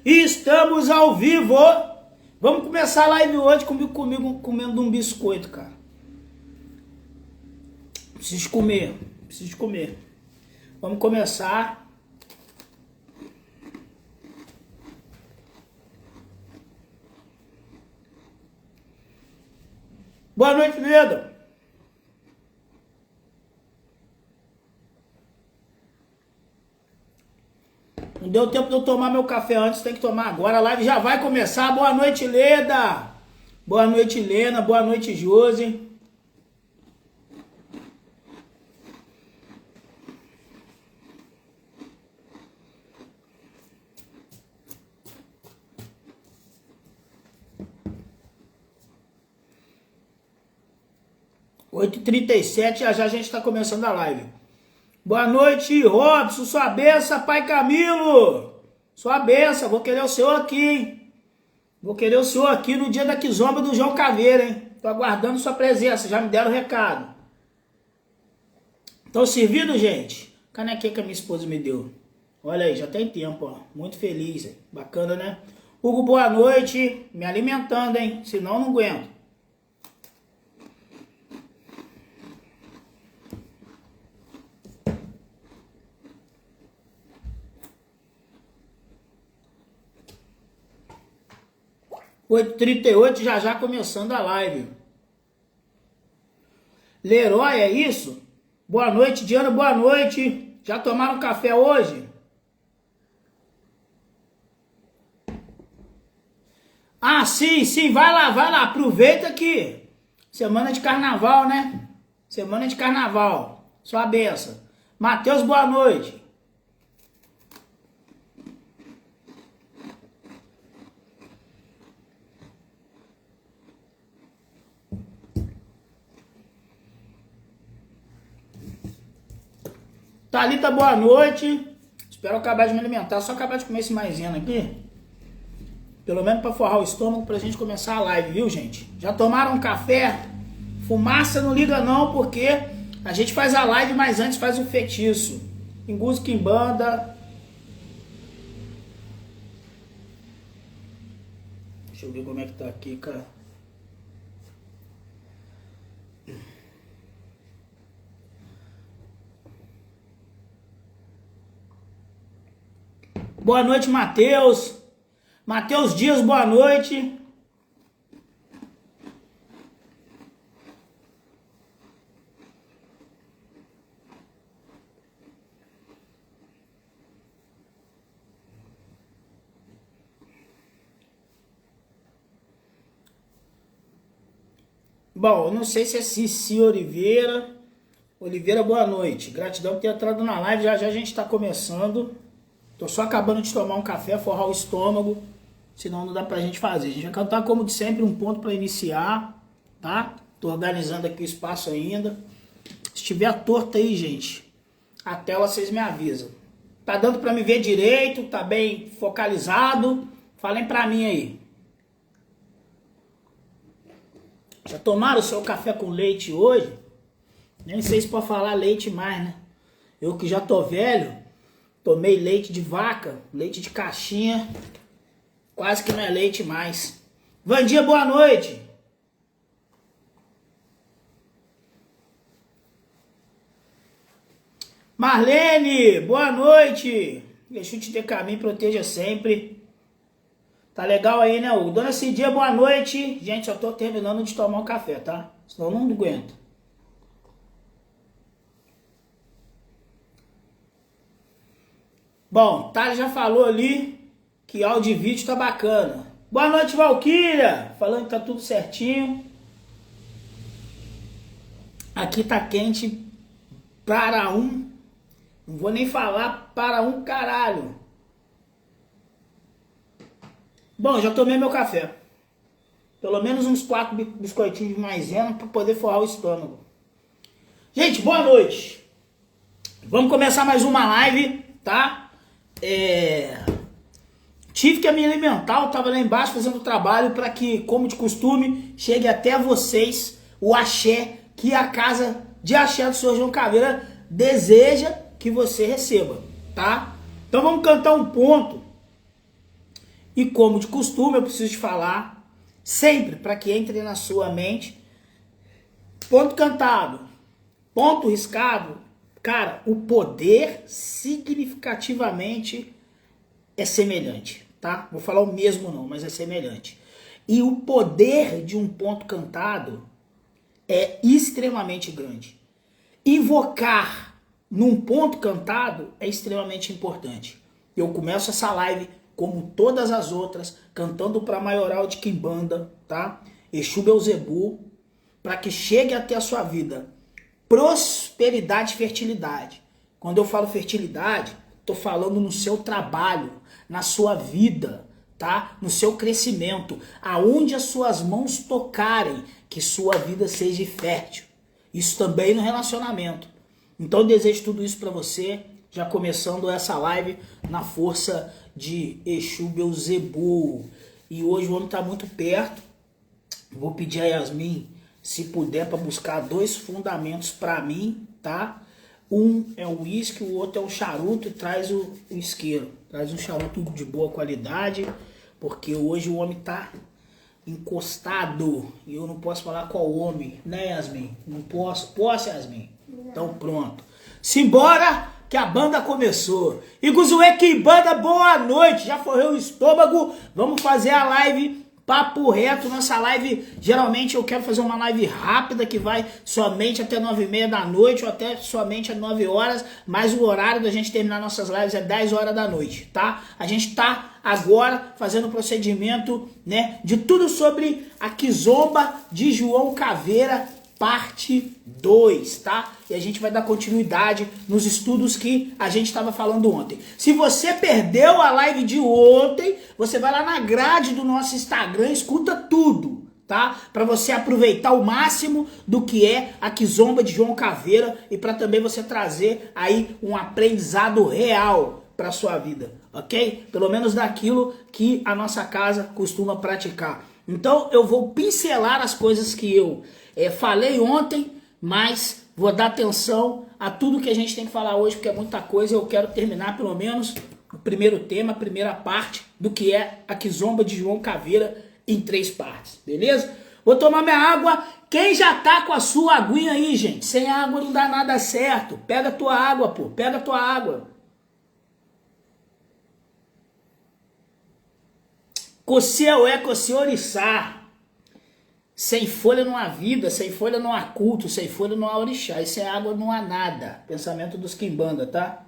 Estamos ao vivo. Vamos começar a live hoje comigo comendo um biscoito, cara. Preciso comer. Vamos começar. Boa noite, Leda. Não deu tempo de eu tomar meu café antes, tem que tomar agora. A live já vai começar. Boa noite, Leda. Boa noite, Helena. Boa noite, Josi. Oito h 37, já a gente está começando a live. Boa noite, Robson, sua benção, pai Camilo. Sua benção, vou querer o senhor aqui, hein? Vou querer o senhor aqui no dia da quizomba do João Caveira, hein? Tô aguardando sua presença, já me deram o recado. Estão servindo, gente? Canequinha que a minha esposa me deu. Olha aí, já tem tempo, ó. Muito feliz, hein? Bacana, né? Hugo, boa noite. Me alimentando, hein? Senão não aguento. Oito h 38, já começando a live. Leroy, é isso? Boa noite, Diana, boa noite. Já tomaram café hoje? Ah, sim, vai lá, aproveita que semana de carnaval, né? Semana de carnaval, sua benção. Matheus, boa noite. Thalita, boa noite. Espero acabar de me alimentar. Só acabar de comer esse maisena aqui. Pelo menos para forrar o estômago pra gente começar a live, viu, gente? Já tomaram um café? Fumaça não liga não, porque a gente faz a live, mas antes faz um feitiço. Em música, em banda. Deixa eu ver como é que tá aqui, cara. Boa noite, Matheus. Matheus Dias, boa noite. Bom, eu não sei se é Cici Oliveira. Oliveira, boa noite. Gratidão por ter entrado na live. Já a gente está começando. Tô só acabando de tomar um café, forrar o estômago, senão não dá pra gente fazer. A gente vai cantar como de sempre, um ponto pra iniciar, tá? Tô organizando aqui o espaço ainda. Se tiver torto aí, gente, a tela vocês me avisam. Tá dando pra me ver direito? Tá bem focalizado? Falem pra mim aí. Já tomaram o seu café com leite hoje? Nem sei se pode falar leite mais, né? Eu que já tô velho, tomei leite de vaca, leite de caixinha, quase que não é leite mais. Vandinha, boa noite. Marlene, boa noite. Deixa eu te ter caminho, proteja sempre. Tá legal aí, né, Hugo? Dona Cidia, boa noite. Gente, só tô terminando de tomar um café, tá? Senão eu não aguento. Bom, Thales já falou ali que áudio e vídeo tá bacana. Boa noite, Valquíria. Falando que tá tudo certinho. Aqui tá quente para um. Não vou nem falar para um caralho. Bom, já tomei meu café. Pelo menos uns 4 biscoitinhos de maisena para poder forrar o estômago. Gente, boa noite. Vamos começar mais uma live, tá? Tive que me alimentar, eu tava lá embaixo fazendo trabalho para que, como de costume, chegue até vocês o axé que a casa de axé do Senhor João Caveira deseja que você receba, tá? Então vamos cantar um ponto E como de costume, eu preciso te falar, sempre, para que entre na sua mente, ponto cantado, ponto riscado, cara, o poder significativamente é semelhante, tá? Vou falar o mesmo não, mas é semelhante. E o poder de um ponto cantado é extremamente grande. Invocar num ponto cantado é extremamente importante. Eu começo essa live, como todas as outras, cantando para Maioral de Quimbanda, tá? Exu Belzebu, para que chegue até a sua vida prosperidade e fertilidade. Quando eu falo fertilidade, tô falando no seu trabalho, na sua vida, tá? No seu crescimento, aonde as suas mãos tocarem, que sua vida seja fértil. Isso também no relacionamento. Então eu desejo tudo isso para você, já começando essa live na força de Exu Belzebu. E hoje o homem tá muito perto. Vou pedir a Yasmin, se puder, para buscar 2 fundamentos para mim, tá? Um é o uísque, o outro é o charuto, e traz o isqueiro. Traz um charuto de boa qualidade, porque hoje o homem tá encostado. E eu não posso falar qual homem, né, Yasmin? Não posso. Posso, Yasmin? Então pronto. Simbora, que a banda começou. Iguzuê Quimbanda, boa noite. Já forreu o estômago. Vamos fazer a live papo reto. Nossa live, geralmente eu quero fazer uma live rápida que vai somente até 9h30 da noite ou até somente às 9 horas, mas o horário da gente terminar nossas lives é 10 horas da noite, tá? A gente tá agora fazendo o procedimento, né, de tudo sobre a Kizomba de João Caveira, parte 2, tá? E a gente vai dar continuidade nos estudos que a gente estava falando ontem. Se você perdeu a live de ontem, você vai lá na grade do nosso Instagram e escuta tudo, tá? Para você aproveitar o máximo do que é a Kizomba de João Caveira e para também você trazer aí um aprendizado real para sua vida, ok? Pelo menos daquilo que a nossa casa costuma praticar. Então eu vou pincelar as coisas que eu falei ontem, mas vou dar atenção a tudo que a gente tem que falar hoje, porque é muita coisa. Eu quero terminar pelo menos o primeiro tema, a primeira parte do que é a Kizomba de João Caveira em 3 partes, beleza? Vou tomar minha água. Quem já tá com a sua aguinha aí, gente? Sem água não dá nada certo. Pega a tua água, pô. Pega a tua água. Coceu é coceu oriçá. Sem folha não há vida, sem folha não há culto, sem folha não há orixá, e sem água não há nada. Pensamento dos Quimbanda, tá?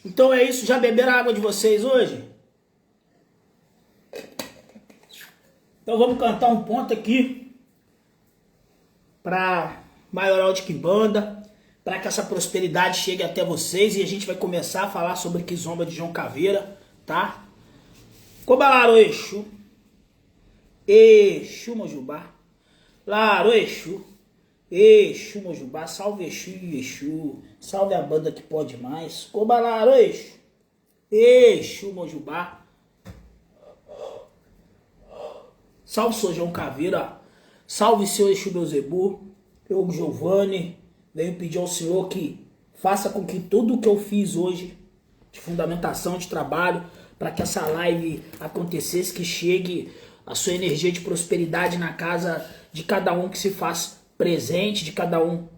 Então é isso, já beberam a água de vocês hoje? Então vamos cantar um ponto aqui para Maioral de Quimbanda, para que essa prosperidade chegue até vocês, e a gente vai começar a falar sobre Kizomba de João Caveira, tá? Cobalaro Exu. Exu Mojubá, Laro Exu, Exu Mojubá, salve Exu e Exu, salve a banda que pode mais, Cobalaro Exu, Exu Mojubá, salve Sr. João Caveira, salve seu Exu Belzebu, eu Giovanni, venho pedir ao Senhor que faça com que tudo o que eu fiz hoje, de fundamentação, de trabalho, para que essa live acontecesse, que chegue a sua energia de prosperidade na casa de cada um que se faz presente, de cada um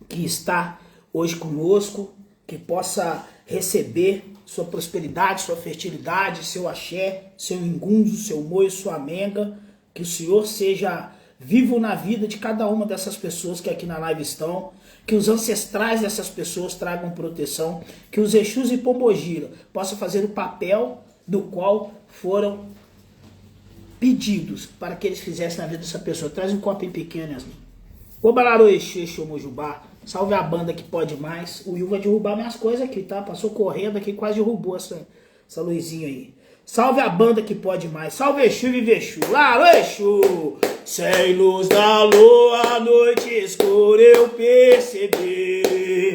que está hoje conosco, que possa receber sua prosperidade, sua fertilidade, seu axé, seu engunzo, seu moio, sua menga, que o Senhor seja vivo na vida de cada uma dessas pessoas que aqui na live estão, que os ancestrais dessas pessoas tragam proteção, que os Exus e Pombogira possam fazer o papel do qual foram pedidos para que eles fizessem na vida dessa pessoa. Traz um copinho pequeno, Yasmin. Cobalaro Exu, Exu Mojubá. Salve a banda que pode mais. O Will vai derrubar minhas coisas aqui, tá? Passou correndo aqui, quase derrubou essa luzinha aí. Salve a banda que pode mais. Salve Exu e vive Exu. Laro Exu. Sem luz da lua, a noite escura eu percebi.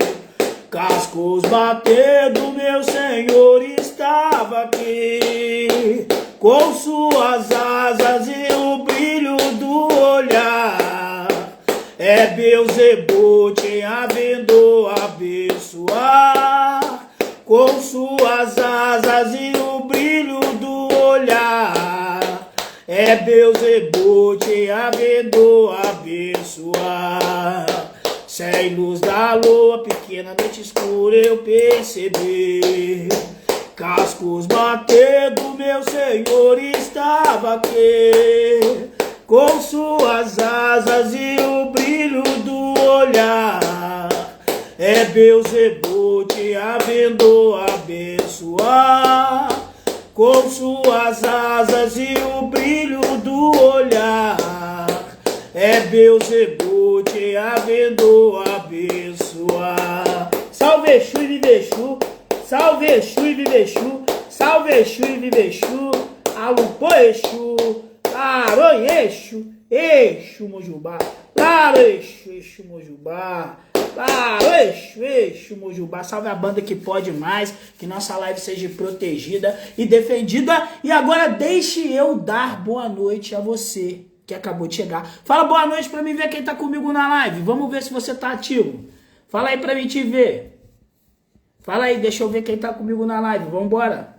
Cascos batendo, meu Senhor estava aqui. Com suas asas e o brilho do olhar, Belzebu tinha vindo abençoar. com suas asas e o brilho do olhar. É Beelzebub te havendo abençoar. Sem luz da lua, pequena noite escura eu percebi. Cascos batendo, meu Senhor estava aqui, com suas asas e o brilho do olhar. É Beelzebub te havendo abençoar, com suas asas e o brilho do olhar. É Beelzebub te havendo abençoar. Salve Exu e vive Exu, salve Exu e vive Exu, salve Exu e vive Exu, Alupô Exu, Laro Exu, Exu Mojubá, Laro Exu, Exu Mojubá, Laro Exu, Exu Mojubá. Salve a banda que pode mais, que nossa live seja protegida e defendida. E agora deixe eu dar boa noite a você que acabou de chegar. Fala boa noite pra mim ver quem tá comigo na live. Vamos ver se você tá ativo. Fala aí pra mim te ver. Fala aí, deixa eu ver quem tá comigo na live. Vambora.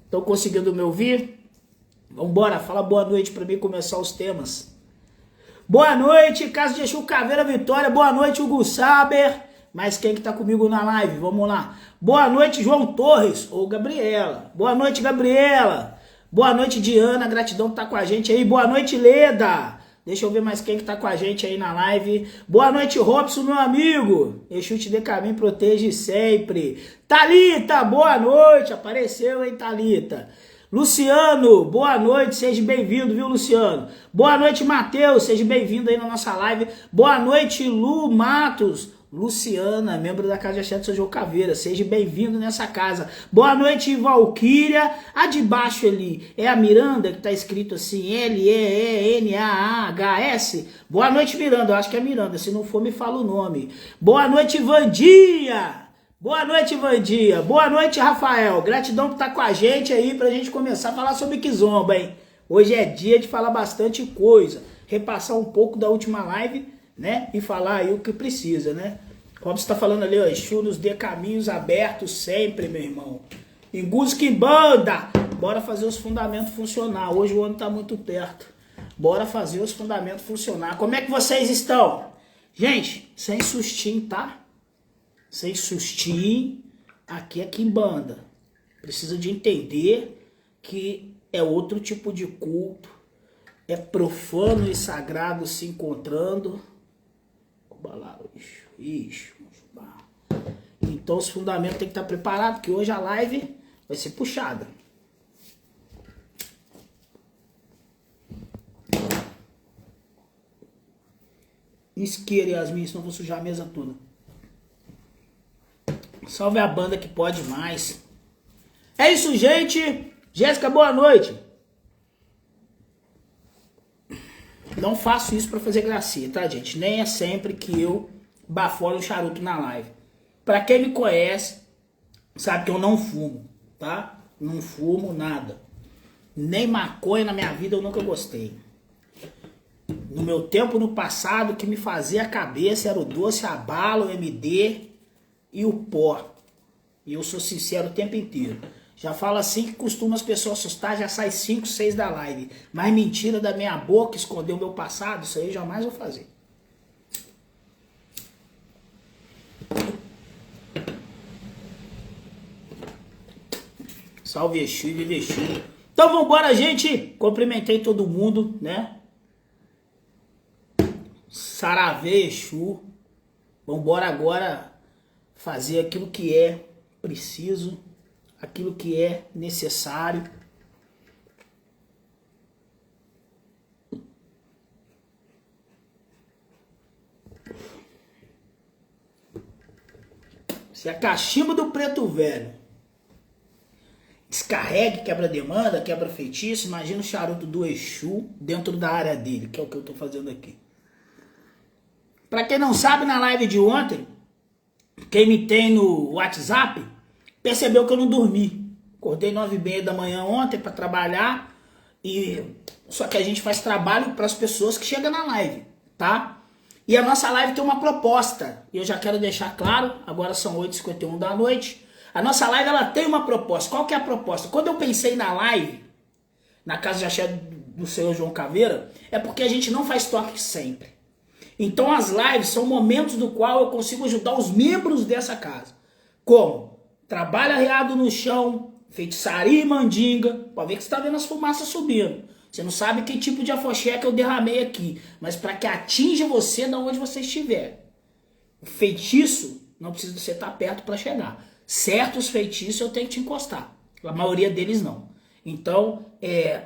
Estão conseguindo me ouvir? Vambora, fala boa noite pra mim começar os temas. Boa noite, Casa de Exu Caveira Vitória. Boa noite, Hugo Saber. Mas quem que tá comigo na live? Vamos lá. Boa noite, João Torres ou Gabriela. Boa noite, Gabriela. Boa noite, Diana. Gratidão por tá com a gente aí. Boa noite, Leda. Deixa eu ver mais quem que tá com a gente aí na live. Boa noite, Robson, meu amigo. Exu te dê caminho, protege sempre. Thalita, boa noite. Apareceu, hein, Thalita. Luciano, boa noite. Seja bem-vindo, viu, Luciano? Boa noite, Matheus. Seja bem-vindo aí na nossa live. Boa noite, Lu Matos. Luciana, membro da Casa de Axé do São João Caveira, seja bem-vindo nessa casa. Boa noite, Valquíria. A de baixo ali é a Miranda, que tá escrito assim, L-E-E-N-A-H-S. Boa noite, Miranda, eu acho que é Miranda, se não for me fala o nome. Boa noite, Vandia. Boa noite, Vandia. Boa noite, Rafael. Gratidão por estar com a gente aí, pra gente começar a falar sobre Kizomba, hein? Hoje é dia de falar bastante coisa, repassar um pouco da última live, né? E falar aí o que precisa, né? Robson tá falando ali, ó, Exu nos dê caminhos abertos sempre, meu irmão. Enguso que banda! Bora fazer os fundamentos funcionar. Hoje o ano tá muito perto. Bora fazer os fundamentos funcionar. Como é que vocês estão? Gente, sem sustinho, tá? Sem sustinho. Aqui é quimbanda. Precisa de entender que é outro tipo de culto. É profano e sagrado se encontrando. Ixi, então os fundamentos tem que estar preparados, porque hoje a live vai ser puxada. Isqueira, Yasmin, senão vou sujar a mesa toda. Salve a banda que pode mais. É isso, gente. Jéssica, boa noite. Não faço isso pra fazer gracinha, tá, gente? Nem é sempre que eu bafolo um charuto na live. Pra quem me conhece, sabe que eu não fumo, tá? Não fumo nada. Nem maconha na minha vida eu nunca gostei. No meu tempo, no passado, o que me fazia a cabeça era o doce, a bala, o MD e o pó. E eu sou sincero o tempo inteiro. Já falo assim que costuma as pessoas assustar, já sai 5, 6 da live. Mas mentira da minha boca, esconder o meu passado, isso aí eu jamais vou fazer. Salve Exu e vive Exu. Então vambora, gente. Cumprimentei todo mundo, né? Saravê Exu. Vambora agora fazer aquilo que é preciso, aquilo que é necessário. Se a cachimbo do preto velho descarregue, quebra demanda, quebra feitiço, imagina o charuto do Exu dentro da área dele, que é o que eu tô fazendo aqui. Pra quem não sabe, na live de ontem, quem me tem no WhatsApp, percebeu que eu não dormi. Acordei 9h30 da manhã ontem para trabalhar, e só que a gente faz trabalho para as pessoas que chegam na live, tá? E a nossa live tem uma proposta. E eu já quero deixar claro, agora são 8h51 da noite. A nossa live ela tem uma proposta. Qual que é a proposta? Quando eu pensei na live, na casa de axé do senhor João Caveira, é porque a gente não faz toque sempre. Então as lives são momentos do qual eu consigo ajudar os membros dessa casa. Como? Trabalho arreado no chão, feitiçaria e mandinga. Pode ver que você está vendo as fumaças subindo. Você não sabe que tipo de afoxé que eu derramei aqui. Mas para que atinja você de onde você estiver. O feitiço não precisa você estar perto para chegar. Certos feitiços eu tenho que te encostar. A maioria deles não. Então,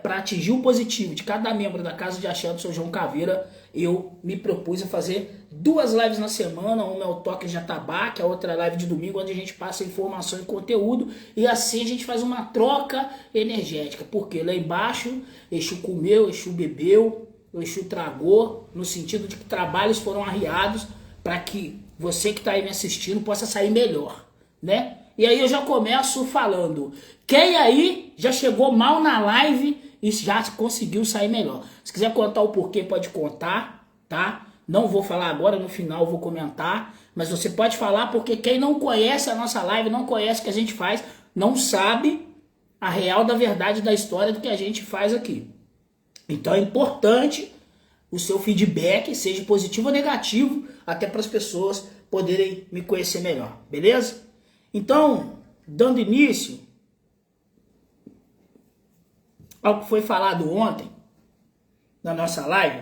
para atingir o positivo de cada membro da casa de axé do seu João Caveira, eu me propus a fazer 2 lives na semana. Uma é o toque de atabaque, a outra é a live de domingo, onde a gente passa informação e conteúdo. E assim a gente faz uma troca energética. Porque lá embaixo, Exu comeu, Exu bebeu, Exu tragou, no sentido de que trabalhos foram arriados para que você que está aí me assistindo possa sair melhor, né? E aí eu já começo falando, quem aí já chegou mal na live e já conseguiu sair melhor? Se quiser contar o porquê, pode contar, tá? Não vou falar agora, no final eu vou comentar, mas você pode falar porque quem não conhece a nossa live, não conhece o que a gente faz, não sabe a real da verdade da história do que a gente faz aqui. Então é importante o seu feedback, seja positivo ou negativo, até para as pessoas poderem me conhecer melhor, beleza? Então, dando início ao que foi falado ontem na nossa live,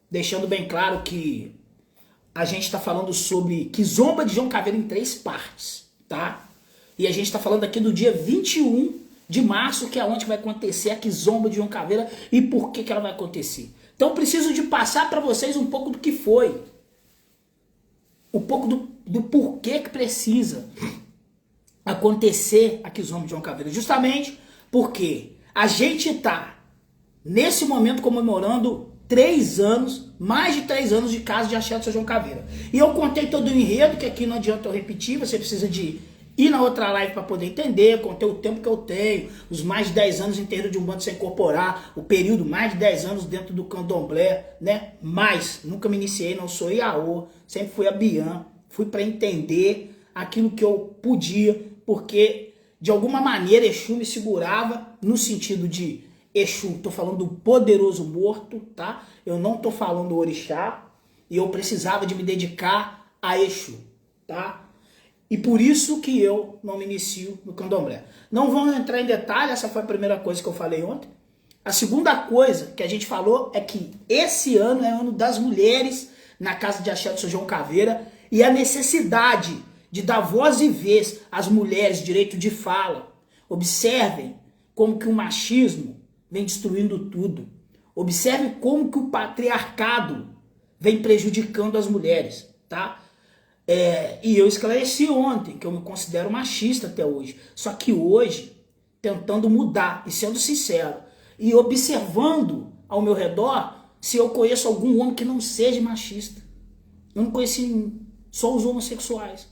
deixando bem claro que a gente está falando sobre Kizomba de João Caveira em 3 partes, tá? E a gente está falando aqui do dia 21 de março, que é onde vai acontecer a Kizomba de João Caveira e por que ela vai acontecer. Então, preciso de passar para vocês um pouco do que foi, um pouco do porquê que precisa acontecer a Kizomba de João Caveira. Justamente porque a gente está, nesse momento, comemorando 3 anos, mais de 3 anos de casa de axé do seu João Caveira. E eu contei todo o enredo, que aqui não adianta eu repetir, você precisa de ir na outra live para poder entender, contei o tempo que eu tenho, os mais de 10 anos em terreiro de Umbanda sem incorporar, o período mais de 10 anos dentro do candomblé, né? Mas nunca me iniciei, não sou Iaô, sempre fui a Bian, fui para entender aquilo que eu podia, porque de alguma maneira Exu me segurava no sentido de Exu, tô falando do poderoso morto, tá? Eu não tô falando do orixá, e eu precisava de me dedicar a Exu, tá? E por isso que eu não me inicio no candomblé. Não vamos entrar em detalhe, essa foi a primeira coisa que eu falei ontem. A segunda coisa que a gente falou é que esse ano é ano das mulheres na casa de axé do seu João Caveira e a necessidade de dar voz e vez às mulheres, direito de fala. Observem como que o machismo vem destruindo tudo. Observe como que o patriarcado vem prejudicando as mulheres, tá? E eu esclareci ontem que eu me considero machista até hoje. Só que hoje, tentando mudar e sendo sincero, e observando ao meu redor se eu conheço algum homem que não seja machista. Eu não conheci nenhum, só os homossexuais.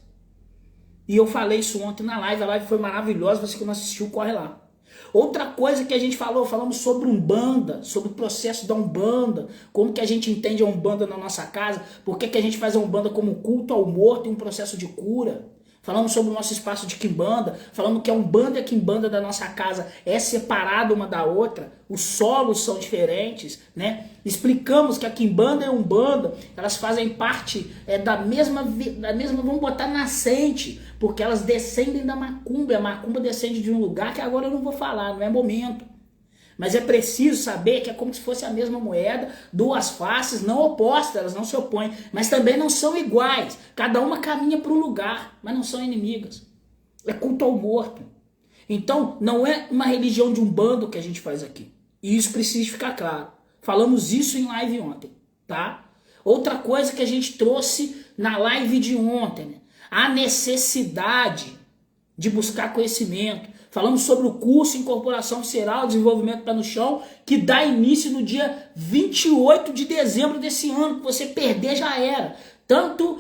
E eu falei isso ontem na live, a live foi maravilhosa, você que não assistiu, corre lá. Outra coisa que a gente falamos sobre Umbanda, sobre o processo da Umbanda, como que a gente entende a Umbanda na nossa casa, por que a gente faz a Umbanda como culto ao morto e um processo de cura. Falamos sobre o nosso espaço de Quimbanda, falamos que a Umbanda e a Quimbanda da nossa casa é separada uma da outra, os solos são diferentes, né? Explicamos que a Quimbanda e a Umbanda, elas fazem parte da mesma, vamos botar, nascente, porque elas descendem da macumba, a macumba descende de um lugar que agora eu não vou falar, não é momento. Mas é preciso saber que é como se fosse a mesma moeda, 2 faces, não opostas, elas não se opõem, mas também não são iguais. Cada uma caminha para um lugar, mas não são inimigas. É culto ao morto. Então, não é uma religião de Umbanda que a gente faz aqui. E isso precisa ficar claro. Falamos isso em live ontem, tá? Outra coisa que a gente trouxe na live de ontem, né? A necessidade de buscar conhecimento. Falamos sobre o curso Incorporação Visceral, Desenvolvimento Pé no Chão, que dá início no dia 28 de dezembro desse ano, que você perder já era. Tanto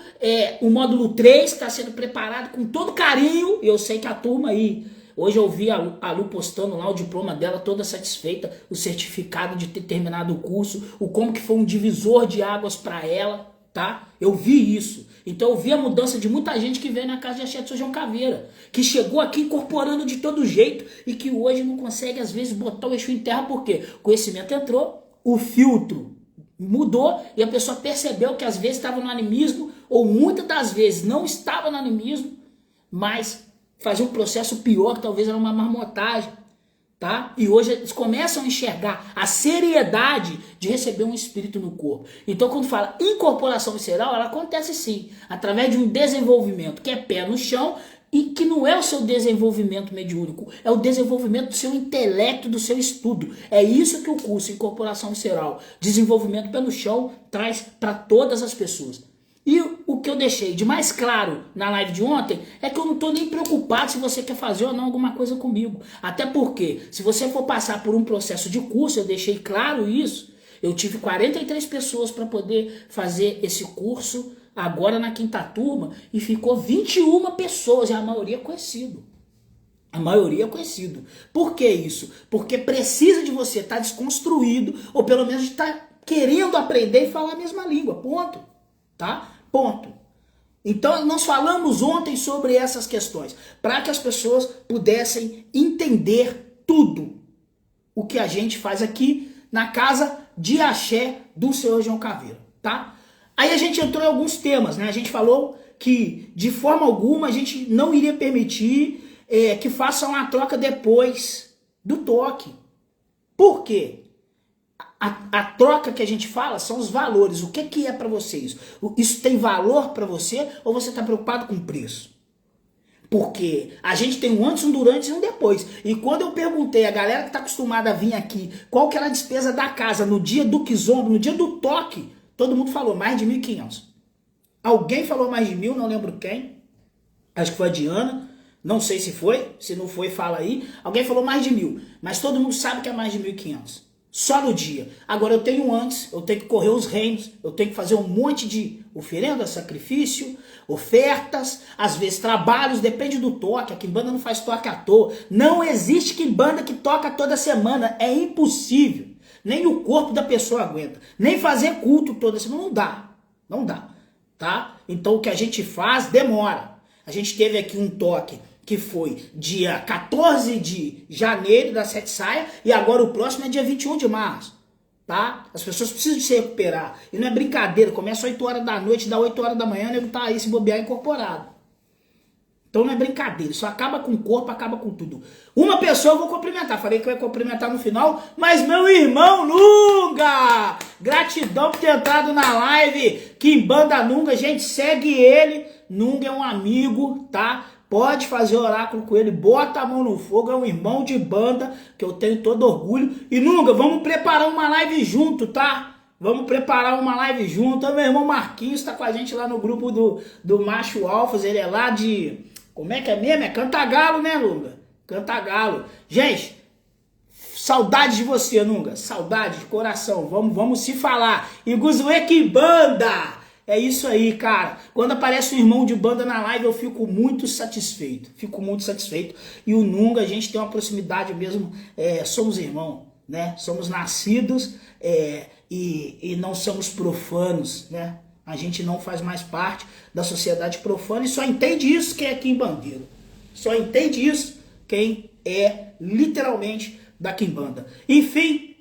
o módulo 3 está sendo preparado com todo carinho, eu sei que a turma aí, hoje eu vi a Lu postando lá o diploma dela toda satisfeita, o certificado de ter terminado o curso, o como que foi um divisor de águas para ela, tá? Eu vi isso. Então eu vi a mudança de muita gente que veio na casa de axé do Sr. João Caveira, que chegou aqui incorporando de todo jeito e que hoje não consegue às vezes botar o Exu em terra porque o conhecimento entrou, o filtro mudou e a pessoa percebeu que às vezes estava no animismo ou muitas das vezes não estava no animismo, mas fazia um processo pior que talvez era uma marmotagem. Tá? E hoje eles começam a enxergar a seriedade de receber um espírito no corpo. Então quando fala incorporação visceral, ela acontece sim, através de um desenvolvimento que é pé no chão e que não é o seu desenvolvimento mediúnico, é o desenvolvimento do seu intelecto, do seu estudo. É isso que o curso Incorporação Visceral, Desenvolvimento pé no Chão, traz para todas as pessoas. E o que eu deixei de mais claro na live de ontem é que eu não estou nem preocupado se você quer fazer ou não alguma coisa comigo. Até porque, se você for passar por um processo de curso, eu deixei claro isso. Eu tive 43 pessoas para poder fazer esse curso agora na quinta turma e ficou 21 pessoas, e a maioria conhecido. A maioria é conhecido. Por que isso? Porque precisa de você estar desconstruído ou pelo menos estar querendo aprender e falar a mesma língua. Ponto. Tá? Ponto. Então nós falamos ontem sobre essas questões, para que as pessoas pudessem entender tudo o que a gente faz aqui na casa de axé do Sr. João Caveira, tá? Aí a gente entrou em alguns temas, né? A gente falou que de forma alguma a gente não iria permitir que façam a troca depois do toque. Por quê? A troca que a gente fala são os valores. O que é para vocês? Isso tem valor para você ou você está preocupado com o preço? Porque a gente tem um antes, um durante e um depois. E quando eu perguntei a galera que está acostumada a vir aqui qual que era a despesa da casa no dia do quizombo, no dia do toque, todo mundo falou mais de 1.500. Alguém falou mais de 1.000, não lembro quem. Acho que foi a Diana. Não sei se foi. Se não foi, fala aí. Alguém falou mais de 1.000. Mas todo mundo sabe que é mais de 1.500. Só no dia. Agora eu tenho antes, eu tenho que correr os reinos, eu tenho que fazer um monte de oferenda, sacrifício, ofertas, às vezes trabalhos, depende do toque. A quimbanda não faz toque à toa. Não existe quimbanda que toca toda semana, é impossível. Nem o corpo da pessoa aguenta. Nem fazer culto toda semana, não dá. Não dá, tá? Então o que a gente faz demora. A gente teve aqui um toque que foi dia 14 de janeiro da Sete Saia, e agora o próximo é dia 21 de março, tá? As pessoas precisam de se recuperar, e não é brincadeira, começa 8 horas da noite, dá 8 horas da manhã, o nego tá aí se bobear incorporado. Então não é brincadeira, isso acaba com o corpo, acaba com tudo. Uma pessoa eu vou cumprimentar, falei que eu ia cumprimentar no final, mas meu irmão Nunga! Gratidão por ter entrado na live, Quimbanda Nunga, gente, segue ele, Nunga é um amigo, tá? Pode fazer oráculo com ele, bota a mão no fogo, é um irmão de banda, que eu tenho todo orgulho. E Nunga, vamos preparar uma live junto, tá? Vamos preparar uma live junto. Meu irmão Marquinhos tá com a gente lá no grupo do Macho Alfas, ele é lá de... Como é que é mesmo? É Cantagalo, né, Nunga? Cantagalo. Gente, saudade de você, Nunga. Saudade de coração. Vamos se falar. E Guzuê que banda! É isso aí, cara. Quando aparece um irmão de banda na live, eu fico muito satisfeito. Fico muito satisfeito. E o Nunga, a gente tem uma proximidade mesmo. Somos irmãos, né? Somos nascidos e não somos profanos, né? A gente não faz mais parte da sociedade profana e só entende isso quem é quimbandeiro. Só entende isso quem é literalmente da quimbanda. Enfim,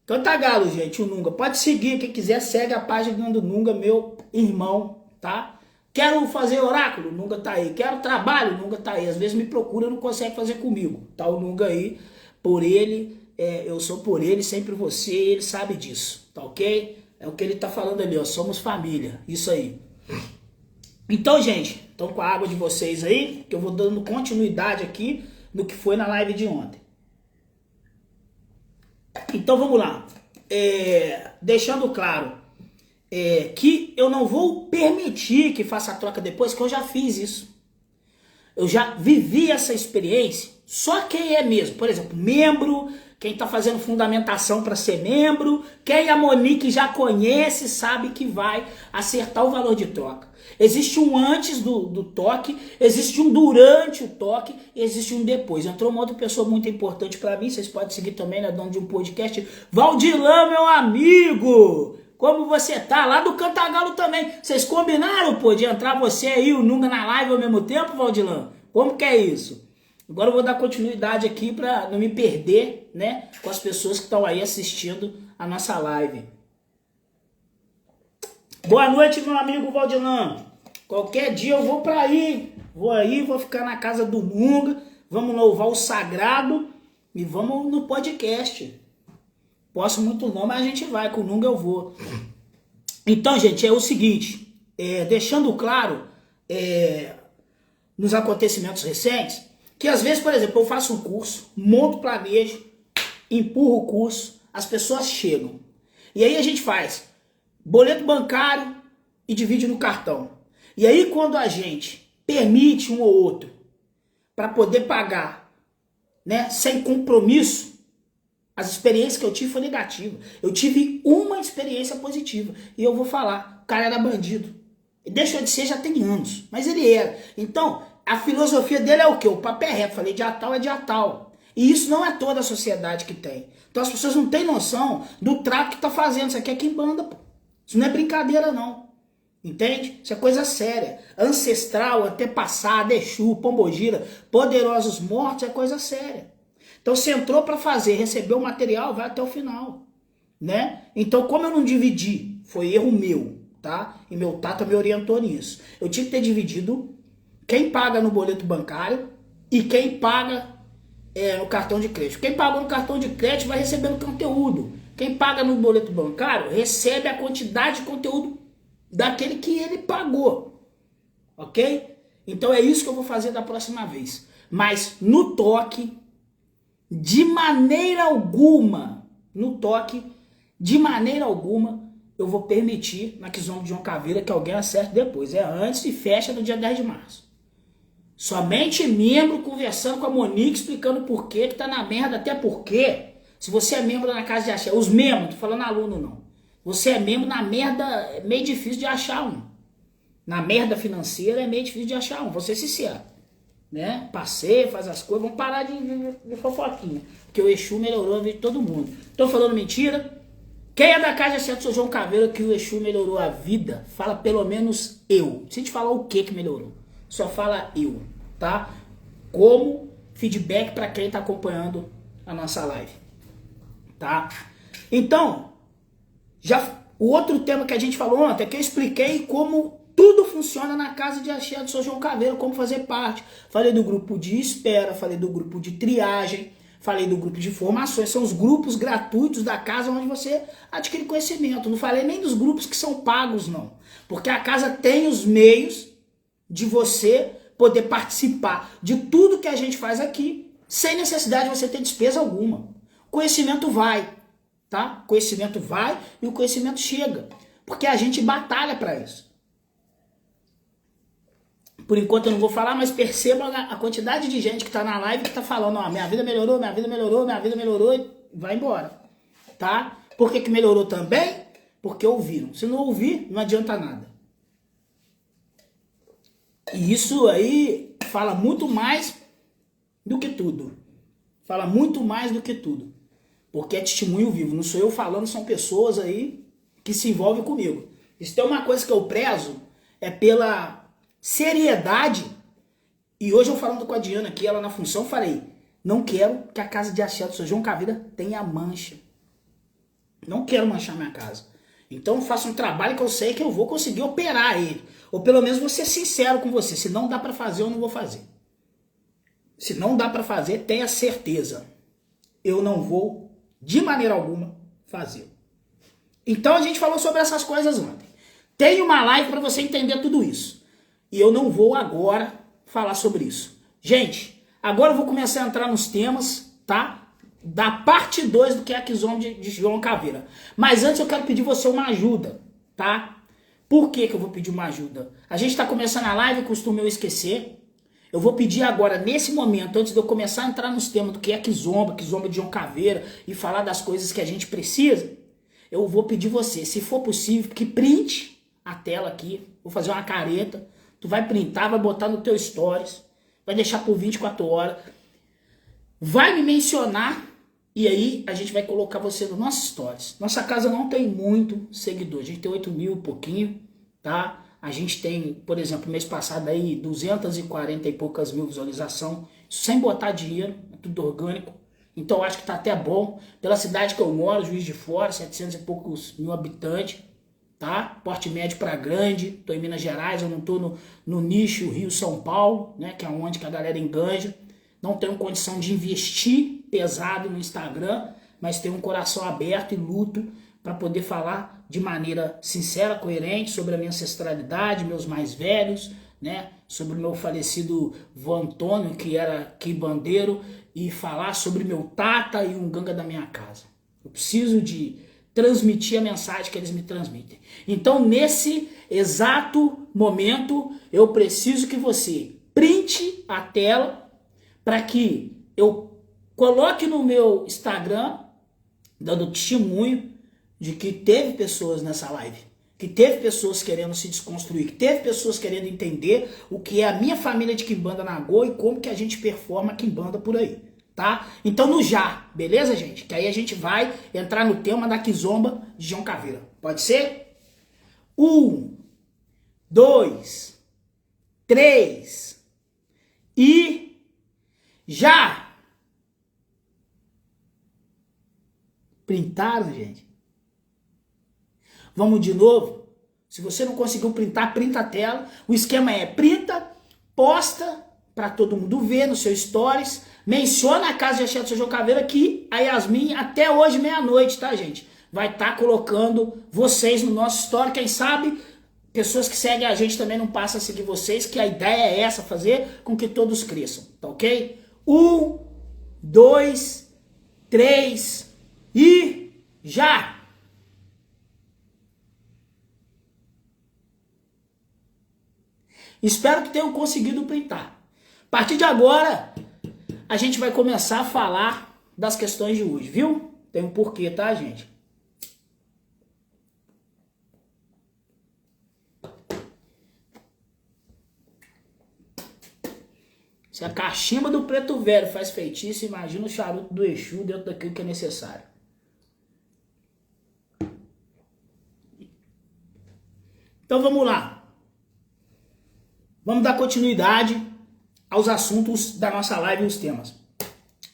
Cantagalo, gente, o Nunga. Pode seguir, quem quiser, segue a página do Nunga, meu irmão, tá? Quero fazer oráculo? O Nunga tá aí. Quero trabalho? O Nunga tá aí. Às vezes me procura e não consegue fazer comigo. Tá o Nunga aí. Por ele, eu sou por ele, sempre você, ele sabe disso. Tá ok? É o que ele tá falando ali, ó. Somos família. Isso aí. Então, gente, estão com a água de vocês aí, que eu vou dando continuidade aqui no que foi na live de ontem. Então vamos lá, deixando claro que eu não vou permitir que faça a troca depois, que eu já fiz isso. Eu já vivi essa experiência, só quem é mesmo, por exemplo, membro, quem está fazendo fundamentação para ser membro, quem a Monique já conhece, sabe que vai acertar o valor de troca. Existe um antes do toque, existe um durante o toque, existe um depois. Entrou uma outra pessoa muito importante para mim, vocês podem seguir também, né, dono de um podcast, Valdilan, meu amigo! Como você tá? Lá do Cantagalo também. Vocês combinaram, pô, de entrar você aí e o Nunga na live ao mesmo tempo, Valdilan? Como que é isso? Agora eu vou dar continuidade aqui pra não me perder, né, com as pessoas que estão aí assistindo a nossa live. Boa noite, meu amigo Valdilan. Qualquer dia eu vou pra aí. Vou ficar na casa do Nunga. Vamos louvar o sagrado e vamos no podcast. Posso muito não, mas a gente vai. Com o Nunga eu vou. Então, gente, é o seguinte. Deixando claro nos acontecimentos recentes, que às vezes, por exemplo, eu faço um curso, monto o planejo, empurro o curso, as pessoas chegam. E aí a gente faz boleto bancário e divide no cartão. E aí quando a gente permite um ou outro para poder pagar, né, sem compromisso, as experiências que eu tive foi negativa. Eu tive uma experiência positiva. E eu vou falar, o cara era bandido. Deixou de ser já tem anos, mas ele era. Então, a filosofia dele é o quê? O papo é reto. Falei, dia tal é dia tal. E isso não é toda a sociedade que tem. Então as pessoas não têm noção do trato que tá fazendo. Isso aqui é quem banda, pô. Isso não é brincadeira, não. Entende? Isso é coisa séria. Ancestral, antepassado, Exu, Pombogira, poderosos mortos, é coisa séria. Então você entrou para fazer, recebeu o material, vai até o final, né? Então como eu não dividi, foi erro meu, tá? E meu tata me orientou nisso. Eu tinha que ter dividido quem paga no boleto bancário e quem paga no cartão de crédito. Quem pagou no cartão de crédito vai recebendo conteúdo. Quem paga no boleto bancário recebe a quantidade de conteúdo daquele que ele pagou, ok? Então é isso que eu vou fazer da próxima vez. Mas no toque, de maneira alguma, eu vou permitir na Kizomba de João Caveira que alguém acerte depois. É antes e fecha no dia 10 de março. Somente membro conversando com a Monique, explicando por que tá na merda, até porque, se você é membro na Casa de Axé, os membros, não tô falando aluno não, você é membro na merda, é meio difícil de achar um. Na merda financeira é meio difícil de achar um, vou ser sincero. Né? Passeia, faz as coisas, vamos parar de fofoquinha. Porque o Exu melhorou a vida de todo mundo. Tô falando mentira? Quem é da Casa de Axé do Sr. João Caveira que o Exu melhorou a vida, fala pelo menos eu. Se te falar o que melhorou, só fala eu, tá? Como feedback para quem tá acompanhando a nossa live, tá? Então, o outro tema que a gente falou ontem é que eu expliquei como tudo funciona na Casa de Axé do Sr. João Caveira, como fazer parte. Falei do grupo de espera, falei do grupo de triagem, falei do grupo de formações. São os grupos gratuitos da casa onde você adquire conhecimento. Não falei nem dos grupos que são pagos, não. Porque a casa tem os meios de você poder participar de tudo que a gente faz aqui, sem necessidade de você ter despesa alguma. Conhecimento vai, tá? Conhecimento vai e o conhecimento chega. Porque a gente batalha para isso. Por enquanto eu não vou falar, mas perceba a quantidade de gente que tá na live que tá falando, ó, minha vida melhorou, minha vida melhorou, minha vida melhorou, e vai embora, tá? Por que melhorou também? Porque ouviram. Se não ouvir, não adianta nada. E isso aí fala muito mais do que tudo. Fala muito mais do que tudo. Porque é testemunho vivo. Não sou eu falando, são pessoas aí que se envolvem comigo. Se tem uma coisa que eu prezo, é pela seriedade. E hoje eu falando com a Diana aqui, ela na função, falei, não quero que a Casa de Axé do Sr. João Caveira tenha mancha. Não quero manchar minha casa. Então eu faço um trabalho que eu sei que eu vou conseguir operar ele. Ou pelo menos vou ser sincero com você. Se não dá pra fazer, eu não vou fazer. Se não dá pra fazer, tenha certeza. Eu não vou, de maneira alguma, fazer. Então a gente falou sobre essas coisas ontem. Tem uma live pra você entender tudo isso. E eu não vou agora falar sobre isso. Gente, agora eu vou começar a entrar nos temas, tá? Da parte 2 do que é a Kizomba de João Caveira. Mas antes eu quero pedir você uma ajuda, tá? Por que eu vou pedir uma ajuda? A gente tá começando a live, costumo eu esquecer. Eu vou pedir agora, nesse momento, antes de eu começar a entrar nos temas do que é Kizomba de João Caveira e falar das coisas que a gente precisa, eu vou pedir você, se for possível, que print a tela aqui. Vou fazer uma careta. Tu vai printar, vai botar no teu stories, vai deixar por 24 horas. Vai me mencionar E aí a gente vai colocar você no nosso stories. Nossa casa não tem muito seguidor, a gente tem 8 mil e pouquinho, tá? A gente tem, por exemplo, mês passado aí 240 e poucas mil visualização, sem botar dinheiro, é tudo orgânico. Então eu acho que tá até bom. Pela cidade que eu moro, Juiz de Fora, 700 e poucos mil habitantes, tá? Porte médio para grande, tô em Minas Gerais, eu não tô no nicho Rio-São Paulo, né? Que é onde que a galera enganja. Não tenho condição de investir pesado no Instagram, mas tenho um coração aberto e luto para poder falar de maneira sincera, coerente sobre a minha ancestralidade, meus mais velhos, né? Sobre o meu falecido vô Antônio, que era quibandeiro, e falar sobre meu tata e um ganga da minha casa. Eu preciso de transmitir a mensagem que eles me transmitem. Então, nesse exato momento, eu preciso que você printe a tela para que eu coloque no meu Instagram, dando testemunho de que teve pessoas nessa live, que teve pessoas querendo se desconstruir, que teve pessoas querendo entender o que é a minha família de quimbanda na Goa e como que a gente performa quimbanda por aí, tá? Então no já, beleza, gente? Que aí a gente vai entrar no tema da Kizomba de João Caveira. Pode ser? 1, 2, 3 e já! Printaram, gente? Vamos de novo? Se você não conseguiu printar, printa a tela. O esquema é printa, posta para todo mundo ver no seu stories, menciona a casa de axé do seu João Caveira que a Yasmin até hoje meia-noite, tá, gente? Vai estar colocando vocês no nosso story, quem sabe pessoas que seguem a gente também não passam a seguir vocês, que a ideia é essa, fazer com que todos cresçam, tá ok? 1, 2, 3 e já! Espero que tenham conseguido printar. A partir de agora, a gente vai começar a falar das questões de hoje, viu? Tem um porquê, tá, gente? Se a cachimba do preto velho faz feitiço, imagina o charuto do Exu dentro daquilo que é necessário. Então vamos lá. Vamos dar continuidade aos assuntos da nossa live e os temas.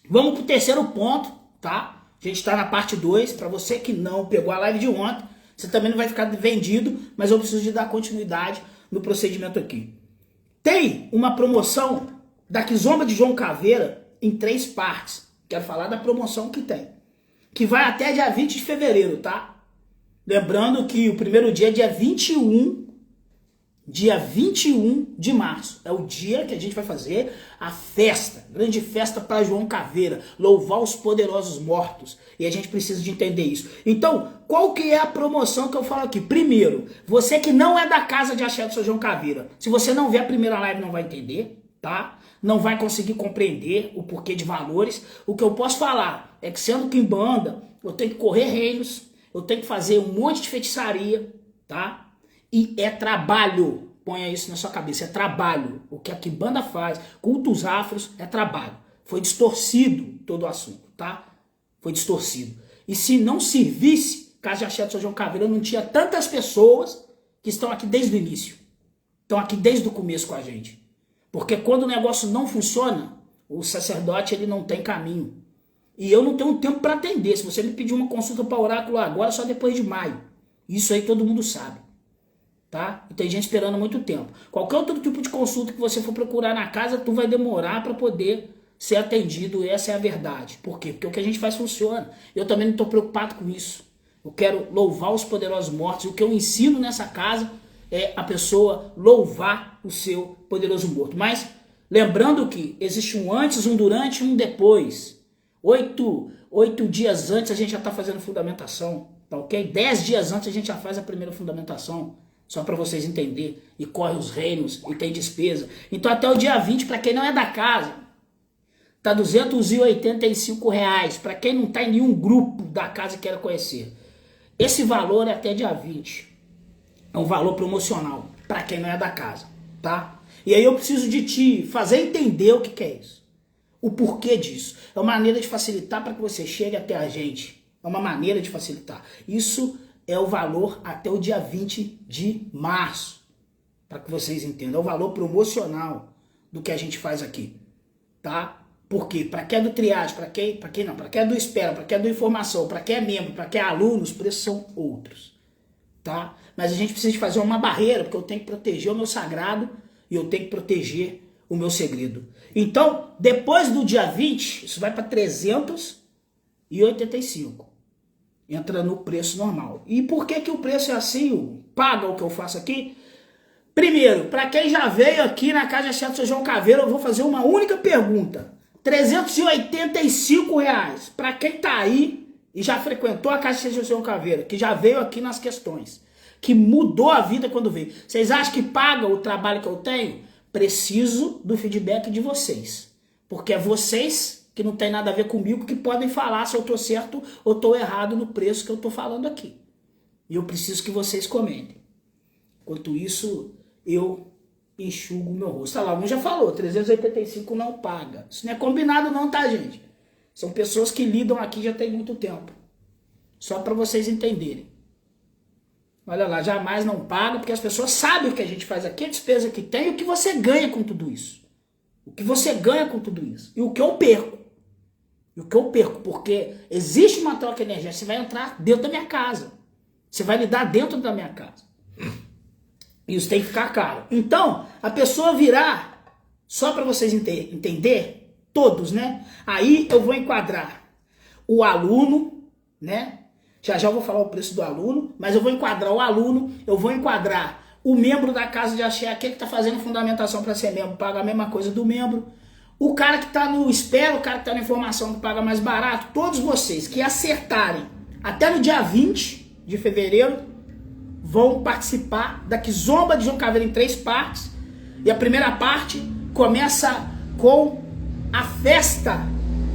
Vamos pro terceiro ponto, tá? A gente tá na parte 2. Para você que não pegou a live de ontem, você também não vai ficar vendido, mas eu preciso de dar continuidade no procedimento aqui. Tem uma promoção da Kizomba de João Caveira em 3 partes. Quero falar da promoção que tem. Que vai até dia 20 de fevereiro, tá? Lembrando que o primeiro dia é dia 21 de março. É o dia que a gente vai fazer a festa, grande festa para João Caveira, louvar os poderosos mortos. E a gente precisa de entender isso. Então, qual que é a promoção que eu falo aqui? Primeiro, você que não é da casa de axé do seu João Caveira, se você não ver a primeira live não vai entender, tá? Não vai conseguir compreender o porquê de valores. O que eu posso falar é que sendo quimbanda, eu tenho que correr reinos, eu tenho que fazer um monte de feitiçaria, tá? E é trabalho, ponha isso na sua cabeça, é trabalho. O que a quimbanda faz, cultos afros, é trabalho. Foi distorcido todo o assunto, tá? Foi distorcido. E se não servisse, casa de axé do seu João Caveira, não tinha tantas pessoas que estão aqui desde o início. Estão aqui desde o começo com a gente. Porque quando o negócio não funciona, o sacerdote ele não tem caminho. E eu não tenho tempo para atender. Se você me pedir uma consulta para oráculo agora, só depois de maio. Isso aí todo mundo sabe. Tá? E tem gente esperando muito tempo. Qualquer outro tipo de consulta que você for procurar na casa, tu vai demorar para poder ser atendido. Essa é a verdade. Por quê? Porque o que a gente faz funciona. Eu também não estou preocupado com isso. Eu quero louvar os poderosos mortos. E o que eu ensino nessa casa é a pessoa louvar o seu poderoso morto. Mas lembrando que existe um antes, um durante e um depois. 8 dias antes a gente já está fazendo fundamentação. Tá ok? 10 dias antes a gente já faz a primeira fundamentação. Só para vocês entenderem. E corre os reinos e tem despesa. Então até o dia 20, para quem não é da casa, tá R$285. Para quem não tá em nenhum grupo da casa e quer conhecer. Esse valor é até dia 20. É um valor promocional para quem não é da casa, tá? E aí eu preciso de te fazer entender o que é isso. O porquê disso? É uma maneira de facilitar para que você chegue até a gente. É uma maneira de facilitar. Isso é o valor até o dia 20 de março. Para que vocês entendam. É o valor promocional do que a gente faz aqui. Tá? Por quê? Para quem é do triagem, para quem não, para quem é do espera, para quem é do informação, para quem é membro, para quem é aluno, os preços são outros. Tá? Mas a gente precisa de fazer uma barreira, porque eu tenho que proteger o meu sagrado e eu tenho que proteger o meu segredo. Então, depois do dia 20, isso vai para 385. Entra no preço normal. E por que o preço é assim? Paga o que eu faço aqui? Primeiro, para quem já veio aqui na Casa de Axé do São João Caveira, eu vou fazer uma única pergunta. R$385. Para quem tá aí e já frequentou a Casa de Axé do São João Caveira, que já veio aqui nas questões, que mudou a vida quando veio. Vocês acham que paga o trabalho que eu tenho? Preciso do feedback de vocês. Porque é vocês que não tem nada a ver comigo que podem falar se eu tô certo ou tô errado no preço que eu tô falando aqui. E eu preciso que vocês comentem. Enquanto isso, eu enxugo o meu rosto. Olha lá, um já falou, 385 não paga. Isso não é combinado não, tá, gente? São pessoas que lidam aqui já tem muito tempo. Só para vocês entenderem. Olha lá, jamais não paga, porque as pessoas sabem o que a gente faz aqui, a despesa que tem e o que você ganha com tudo isso. O que você ganha com tudo isso. E o que eu perco. E o que eu perco, porque existe uma troca energética, você vai entrar dentro da minha casa. Você vai lidar dentro da minha casa. Isso tem que ficar caro. Então, a pessoa virá, só para vocês entender, todos, né? Aí eu vou enquadrar o aluno, né? Já eu vou falar o preço do aluno, mas eu vou enquadrar o aluno, eu vou enquadrar o membro da Casa de Axé, aquele que está fazendo fundamentação para ser membro, paga a mesma coisa do membro. O cara que está no espera, o cara que está na informação que paga mais barato, todos vocês que acertarem até no dia 20 de fevereiro, vão participar da Kizomba de João Caveira em 3 partes. E a primeira parte começa com a festa,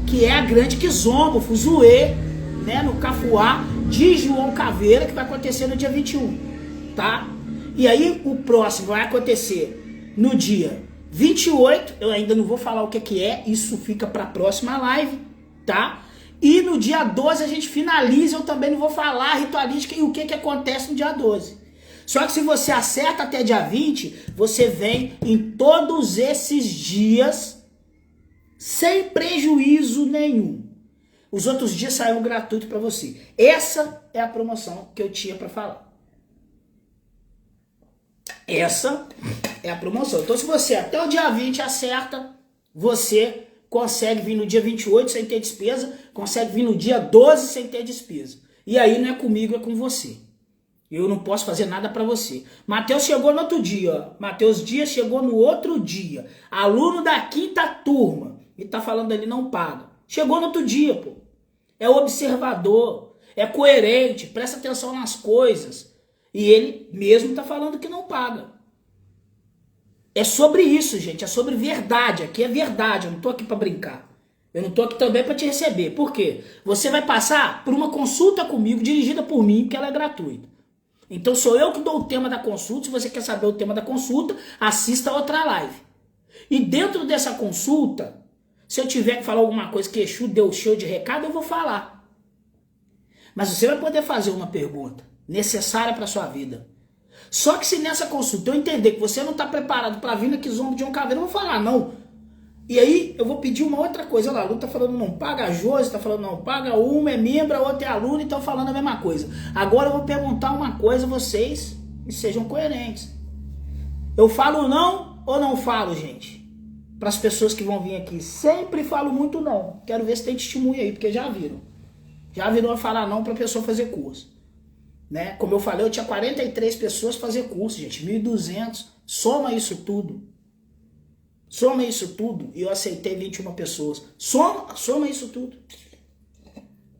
que é a grande Kizomba, o Fuzuê, né, no Cafuá de João Caveira, que vai acontecer no dia 21, tá? E aí o próximo vai acontecer no dia 28, eu ainda não vou falar o que é, isso fica para a próxima live, tá? E no dia 12 a gente finaliza, eu também não vou falar a ritualística e o que acontece no dia 12. Só que se você acerta até dia 20, você vem em todos esses dias sem prejuízo nenhum. Os outros dias saíram gratuito para você. Essa é a promoção que eu tinha para falar. Essa é a promoção. Então se você até o dia 20 acerta, você consegue vir no dia 28 sem ter despesa, consegue vir no dia 12 sem ter despesa. E aí não é comigo, é com você. Eu não posso fazer nada para você. Matheus chegou no outro dia, ó. Matheus Dias chegou no outro dia. Aluno da 5ª turma. Ele tá falando ali, não paga. Chegou no outro dia, pô. É observador, é coerente, presta atenção nas coisas. E ele mesmo tá falando que não paga. É sobre isso, gente, é sobre verdade. Aqui é verdade, eu não tô aqui para brincar. Eu não tô aqui também para te receber. Por quê? Você vai passar por uma consulta comigo, dirigida por mim, porque ela é gratuita. Então sou eu que dou o tema da consulta. Se você quer saber o tema da consulta, assista a outra live. E dentro dessa consulta, se eu tiver que falar alguma coisa que Exu deu cheio de recado, eu vou falar. Mas você vai poder fazer uma pergunta necessária para sua vida. Só que se nessa consulta eu entender que você não está preparado para vir na Kizomba de João Caveira, eu vou falar não. E aí eu vou pedir uma outra coisa. Olha lá, a Lu tá falando não paga, a Josi tá falando não paga, uma é membro, a outra é aluno e estão falando a mesma coisa. Agora eu vou perguntar uma coisa a vocês e sejam coerentes. Eu falo não ou não falo, gente? Para as pessoas que vão vir aqui, sempre falo muito não. Quero ver se tem testemunha aí, porque já viram. Já viram a falar não para a pessoa fazer curso. Né? Como eu falei, eu tinha 43 pessoas fazer curso, gente, 1.200, soma isso tudo. Soma isso tudo e eu aceitei 21 pessoas. Soma isso tudo.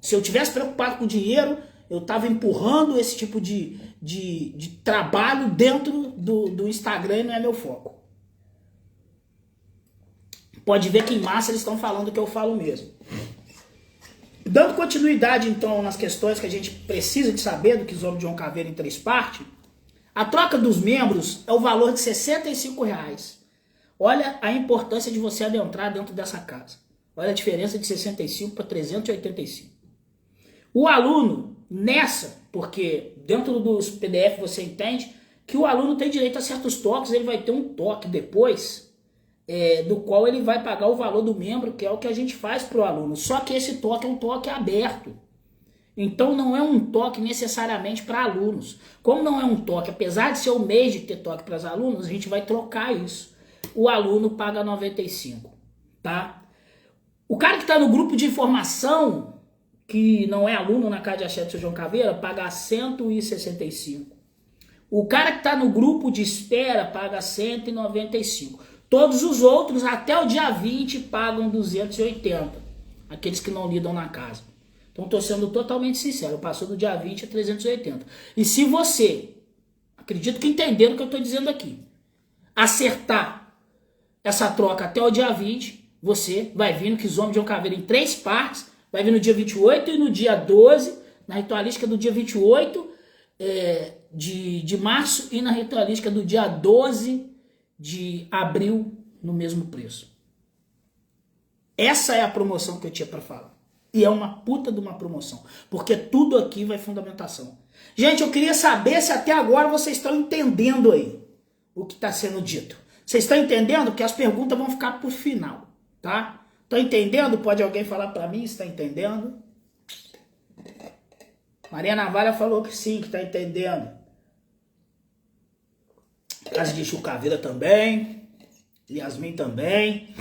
Se eu tivesse preocupado com dinheiro, eu estava empurrando esse tipo de trabalho dentro do Instagram e não é meu foco. Pode ver que em massa eles estão falando o que eu falo mesmo. Dando continuidade, então, nas questões que a gente precisa de saber do Kizomba de João Caveira em 3 partes, a troca dos membros é o valor de R$65. Olha a importância de você adentrar dentro dessa casa. Olha a diferença de 65 para 385. O aluno, nessa, porque dentro dos PDF você entende que o aluno tem direito a certos toques, ele vai ter um toque depois, do qual ele vai pagar o valor do membro, que é o que a gente faz para o aluno. Só que esse toque é um toque aberto. Então não é um toque necessariamente para alunos. Como não é um toque, apesar de ser o mês de ter toque para os alunos, a gente vai trocar isso. O aluno paga 95, tá? O cara que está no grupo de informação, que não é aluno na Casa de Axé do Seu João Caveira, paga 165. O cara que está no grupo de espera paga 195. Todos os outros, até o dia 20, pagam 280. Aqueles que não lidam na casa. Então, estou sendo totalmente sincero. Passou do dia 20 a 380. E se você, acredito que entendendo o que eu estou dizendo aqui, acertar essa troca até o dia 20, você vai vir no Kizomba de João Caveira em 3 partes. Vai vir no dia 28 e no dia 12, na ritualística do dia 28 de março e na ritualística do dia 12 de abril no mesmo preço. Essa é a promoção que eu tinha para falar. E é uma puta de uma promoção, porque tudo aqui vai fundamentação. Gente, eu queria saber se até agora vocês estão entendendo aí o que está sendo dito. Vocês estão entendendo? Porque as perguntas vão ficar por final, tá? Estão entendendo? Pode alguém falar para mim se está entendendo? Maria Navalha falou que sim, que está entendendo. Casa de Chucaveira também. Yasmin também.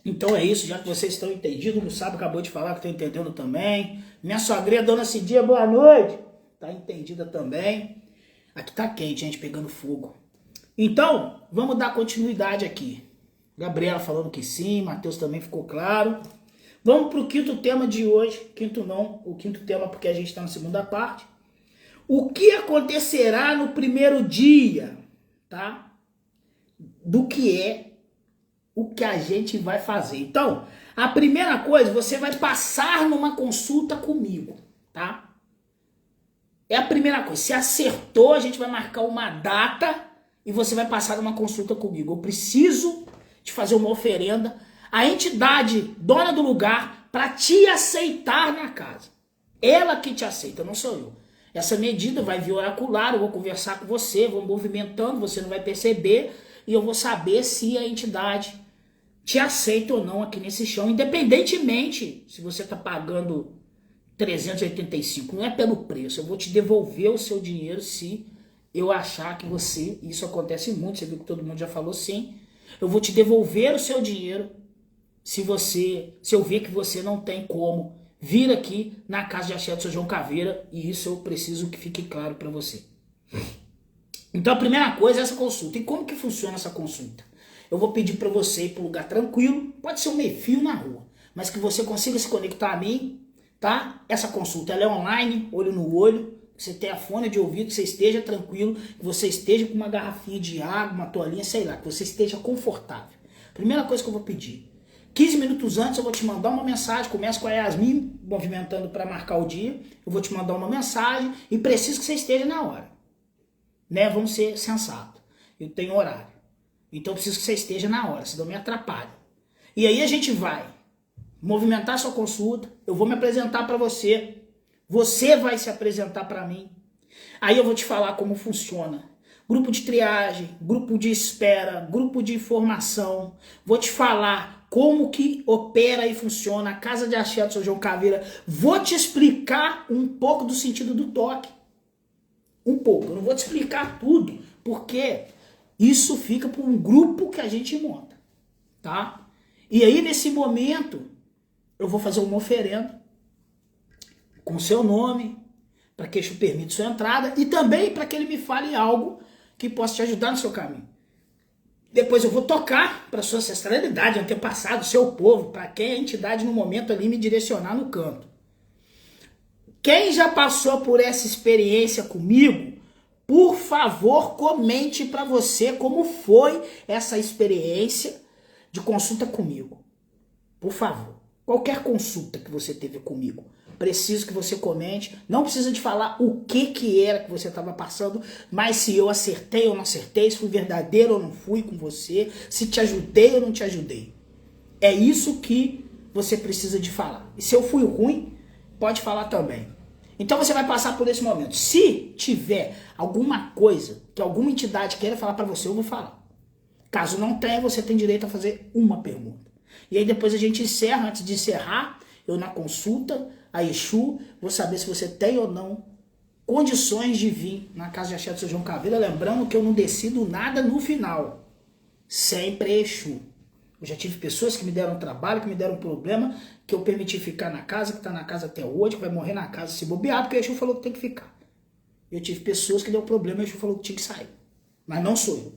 Então é isso, já que vocês estão entendidos, o Sábio acabou de falar que está entendendo também. Minha sogrinha, Dona Cidia, boa noite. Está entendida também. Aqui tá quente, gente, pegando fogo. Então, vamos dar continuidade aqui. Gabriela falando que sim, Matheus também ficou claro. Vamos para o quinto tema de hoje. Quinto não, o quinto tema porque a gente está na segunda parte. O que acontecerá no primeiro dia, tá? Do que é o que a gente vai fazer. Então, a primeira coisa, você vai passar numa consulta comigo, tá? É a primeira coisa. Se acertou, a gente vai marcar uma data e você vai passar numa consulta comigo. Eu preciso de fazer uma oferenda à entidade dona do lugar para te aceitar na casa. Ela que te aceita, não sou eu. Essa medida vai vir oracular, eu vou conversar com você, vou movimentando, você não vai perceber e eu vou saber se a entidade te aceita ou não aqui nesse chão, independentemente se você está pagando 385, não é pelo preço, eu vou te devolver o seu dinheiro se eu achar que você, isso acontece muito, você viu que todo mundo já falou sim, eu vou te devolver o seu dinheiro se eu ver que você não tem como vir aqui na Casa de Axé do Seu João Caveira, e isso eu preciso que fique claro para você. Então a primeira coisa é essa consulta. E como que funciona essa consulta? Eu vou pedir para você ir para um lugar tranquilo, pode ser um meio-fio na rua, mas que você consiga se conectar a mim, tá? Essa consulta ela é online, olho no olho, que você tenha fone de ouvido, que você esteja tranquilo, que você esteja com uma garrafinha de água, uma toalhinha, sei lá, que você esteja confortável. Primeira coisa que eu vou pedir, 15 minutos antes eu vou te mandar uma mensagem, começa com a Yasmin movimentando para marcar o dia, eu vou te mandar uma mensagem e preciso que você esteja na hora, né? Vamos ser sensatos, eu tenho horário. Então eu preciso que você esteja na hora, senão me atrapalha. E aí a gente vai movimentar a sua consulta, eu vou me apresentar para você, você vai se apresentar para mim. Aí eu vou te falar como funciona. Grupo de triagem, grupo de espera, grupo de informação. Vou te falar como que opera e funciona a Casa de Axé do Seu João Caveira. Vou te explicar um pouco do sentido do toque. Um pouco, eu não vou te explicar tudo, porque isso fica para um grupo que a gente monta, tá? E aí, nesse momento, eu vou fazer uma oferenda com seu nome, para que isso permita sua entrada, e também para que ele me fale algo que possa te ajudar no seu caminho. Depois eu vou tocar para sua ancestralidade, antepassado, seu povo, para quem a entidade no momento ali me direcionar no canto. Quem já passou por essa experiência comigo, por favor, comente para você como foi essa experiência de consulta comigo. Por favor, qualquer consulta que você teve comigo, preciso que você comente. Não precisa de falar o que era que você estava passando, mas se eu acertei ou não acertei, se fui verdadeiro ou não fui com você, se te ajudei ou não te ajudei. É isso que você precisa de falar. E se eu fui ruim, pode falar também. Então você vai passar por esse momento. Se tiver alguma coisa que alguma entidade queira falar para você, eu vou falar. Caso não tenha, você tem direito a fazer uma pergunta. E aí depois a gente encerra. Antes de encerrar, eu na consulta a Exu, vou saber se você tem ou não condições de vir na casa de Axé do São João Caveira. Lembrando que eu não decido nada no final. Sempre é Exu. Eu já tive pessoas que me deram trabalho, que me deram problema, que eu permiti ficar na casa, que está na casa até hoje, que vai morrer na casa se bobear, porque o Exu falou que tem que ficar. Eu tive pessoas que deu problema, o Exu falou que tinha que sair. Mas não sou eu.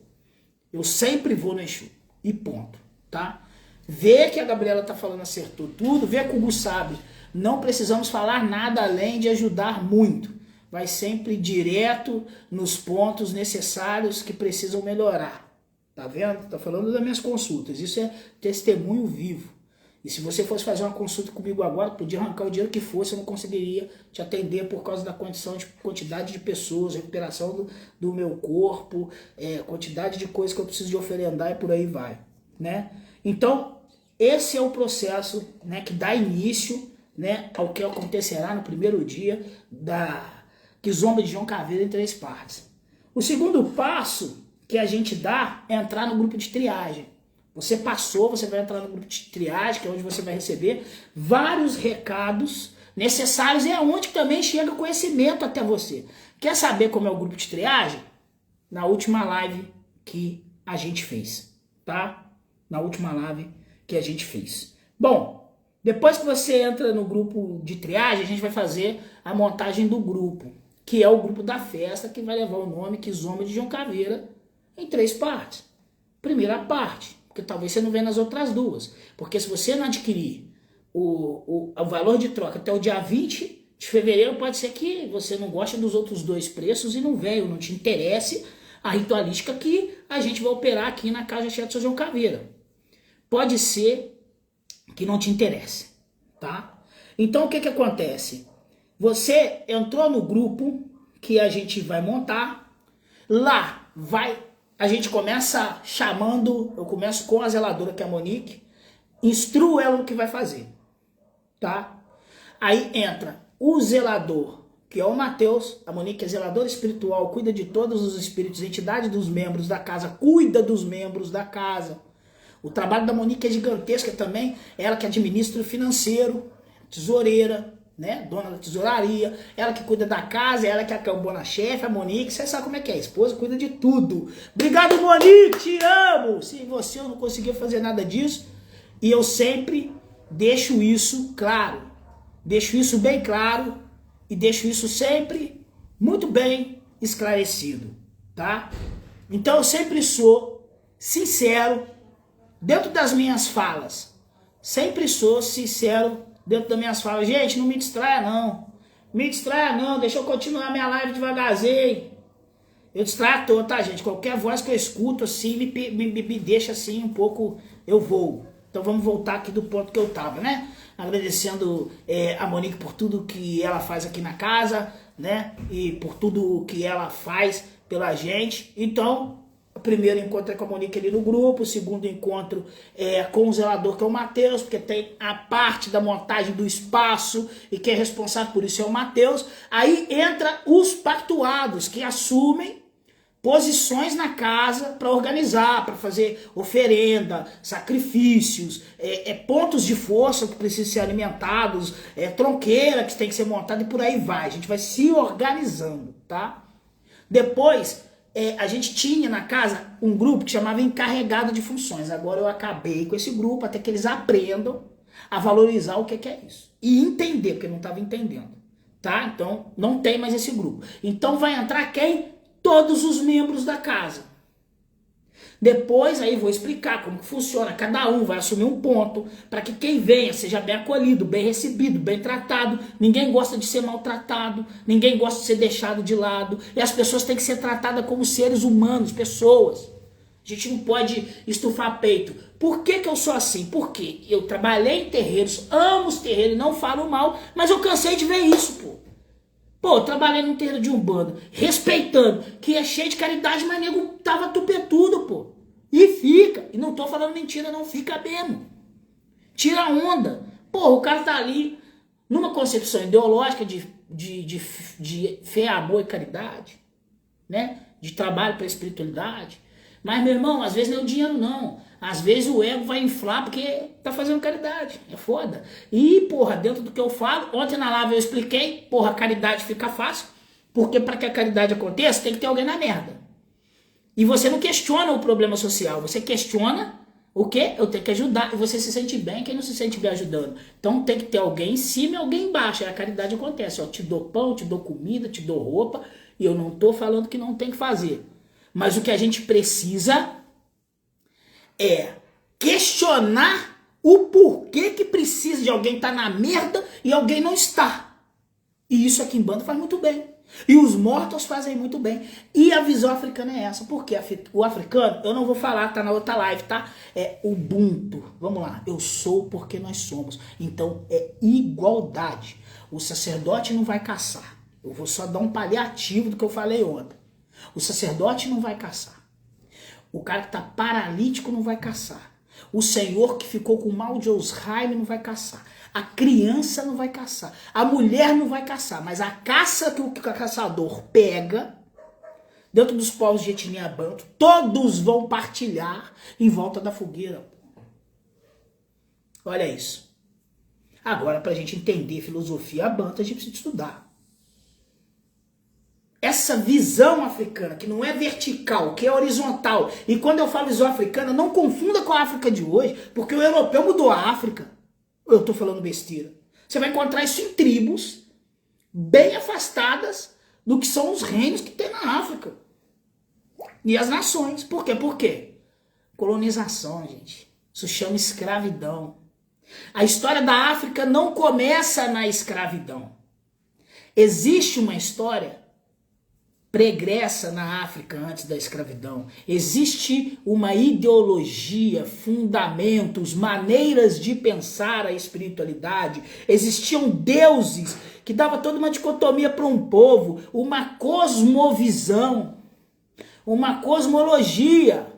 Eu sempre vou no Exu. E ponto. Tá? Vê que a Gabriela tá falando acertou tudo, vê que o Gu sabe. Não precisamos falar nada além de ajudar muito. Vai sempre direto nos pontos necessários que precisam melhorar. Tá vendo? Tá falando das minhas consultas. Isso é testemunho vivo. E se você fosse fazer uma consulta comigo agora, podia arrancar o dinheiro que fosse, eu não conseguiria te atender por causa da condição de quantidade de pessoas, recuperação do meu corpo, quantidade de coisas que eu preciso de oferendar e por aí vai. Né? Então, esse é o processo, né, que dá início, né, ao que acontecerá no primeiro dia da Kizomba de João Caveira em 3 partes. O segundo passo que a gente dá é entrar no grupo de triagem. Você passou, você vai entrar no grupo de triagem, que é onde você vai receber vários recados necessários e é onde também chega conhecimento até você. Quer saber como é o grupo de triagem? Na última live que a gente fez, tá? Na última live que a gente fez. Bom, depois que você entra no grupo de triagem, a gente vai fazer a montagem do grupo, que é o grupo da festa, que vai levar o nome Kizomba de João Caveira em 3 partes. Primeira parte, porque talvez você não venha nas outras 2. Porque se você não adquirir o valor de troca até o dia 20 de fevereiro, pode ser que você não goste dos outros 2 preços e não venha, não te interesse a ritualística que a gente vai operar aqui na Casa de Axé do São João Caveira. Pode ser que não te interesse, tá? Então o que acontece? Você entrou no grupo que a gente vai montar, lá a gente começa chamando, eu começo com a zeladora, que é a Monique, instruo ela no que vai fazer, tá? Aí entra o zelador, que é o Matheus, a Monique é zeladora espiritual, cuida de todos os espíritos, entidade dos membros da casa, cuida dos membros da casa. O trabalho da Monique é gigantesca também, ela que administra o financeiro, tesoureira, né? Dona da tesouraria, ela que cuida da casa, ela que é a cambona-chefe, a Monique, você sabe como é que é, a esposa cuida de tudo. Obrigado, Monique, te amo! Se você eu não conseguia fazer nada disso, e eu sempre deixo isso claro, deixo isso bem claro, e deixo isso sempre muito bem esclarecido, tá? Então eu sempre sou sincero dentro das minhas falas, sempre sou sincero dentro das minhas falas. Gente, não me distraia não. Me distraia não, deixa eu continuar minha live devagarzinho. Eu distraio à toa, tá, gente? Qualquer voz que eu escuto assim, me deixa assim um pouco, eu vou. Então vamos voltar aqui do ponto que eu tava, né? Agradecendo a Monique por tudo que ela faz aqui na casa, né? E por tudo que ela faz pela gente. Então, o primeiro encontro é com a Monique ali no grupo, o segundo encontro é com o zelador, que é o Matheus, porque tem a parte da montagem do espaço e quem é responsável por isso é o Matheus. Aí entra os pactuados, que assumem posições na casa para organizar, para fazer oferenda, sacrifícios, pontos de força que precisam ser alimentados, tronqueira que tem que ser montada e por aí vai. A gente vai se organizando, tá? Depois, a gente tinha na casa um grupo que chamava Encarregado de Funções. Agora eu acabei com esse grupo até que eles aprendam a valorizar o que é isso. E entender, porque não estava entendendo, tá? Então, não tem mais esse grupo. Então vai entrar quem? Todos os membros da casa. Depois aí vou explicar como que funciona. Cada um vai assumir um ponto para que quem venha seja bem acolhido, bem recebido, bem tratado. Ninguém gosta de ser maltratado, ninguém gosta de ser deixado de lado. E as pessoas têm que ser tratadas como seres humanos, pessoas. A gente não pode estufar peito. Por que eu sou assim? Porque eu trabalhei em terreiros, amo os terreiros, não falo mal, mas eu cansei de ver isso, pô. Pô, eu trabalhei num terreiro de Umbanda, respeitando, que é cheio de caridade, mas nego tava tupetudo, pô. E fica. E não tô falando mentira, não fica mesmo. Tira a onda. Porra, o cara tá ali numa concepção ideológica de fé, amor e caridade, né? De trabalho para espiritualidade. Mas, meu irmão, às vezes não é o dinheiro, não. Às vezes o ego vai inflar porque tá fazendo caridade. É foda. E, porra, dentro do que eu falo, ontem na live eu expliquei, porra, a caridade fica fácil, porque para que a caridade aconteça, tem que ter alguém na merda. E você não questiona o problema social, você questiona o quê? Eu tenho que ajudar. E você se sente bem, quem não se sente bem ajudando? Então tem que ter alguém em cima e alguém embaixo. Aí a caridade acontece. Ó, te dou pão, te dou comida, te dou roupa. E eu não tô falando que não tem que fazer. Mas o que a gente precisa é questionar o porquê que precisa de alguém estar na merda e alguém não está. E isso aqui em Banda faz muito bem. E os mortos fazem muito bem. E a visão africana é essa. Porque o africano, eu não vou falar, tá na outra live, tá? É Ubuntu. Vamos lá. Eu sou porque nós somos. Então é igualdade. O sacerdote não vai caçar. Eu vou só dar um paliativo do que eu falei ontem. O sacerdote não vai caçar. O cara que tá paralítico não vai caçar. O senhor que ficou com mal de Alzheimer não vai caçar. A criança não vai caçar. A mulher não vai caçar. Mas a caça que o caçador pega, dentro dos povos de etnia banto, todos vão partilhar em volta da fogueira. Olha isso. Agora, pra gente entender filosofia banto, a gente precisa estudar. Essa visão africana, que não é vertical, que é horizontal. E quando eu falo visão africana, não confunda com a África de hoje, porque o europeu mudou a África. Eu tô falando besteira. Você vai encontrar isso em tribos bem afastadas do que são os reinos que tem na África. E as nações. Por quê? Por quê? Colonização, gente. Isso chama escravidão. A história da África não começa na escravidão. Existe uma história pregressa na África antes da escravidão. Existe uma ideologia, fundamentos, maneiras de pensar a espiritualidade. Existiam deuses que davam toda uma dicotomia para um povo, uma cosmovisão, uma cosmologia,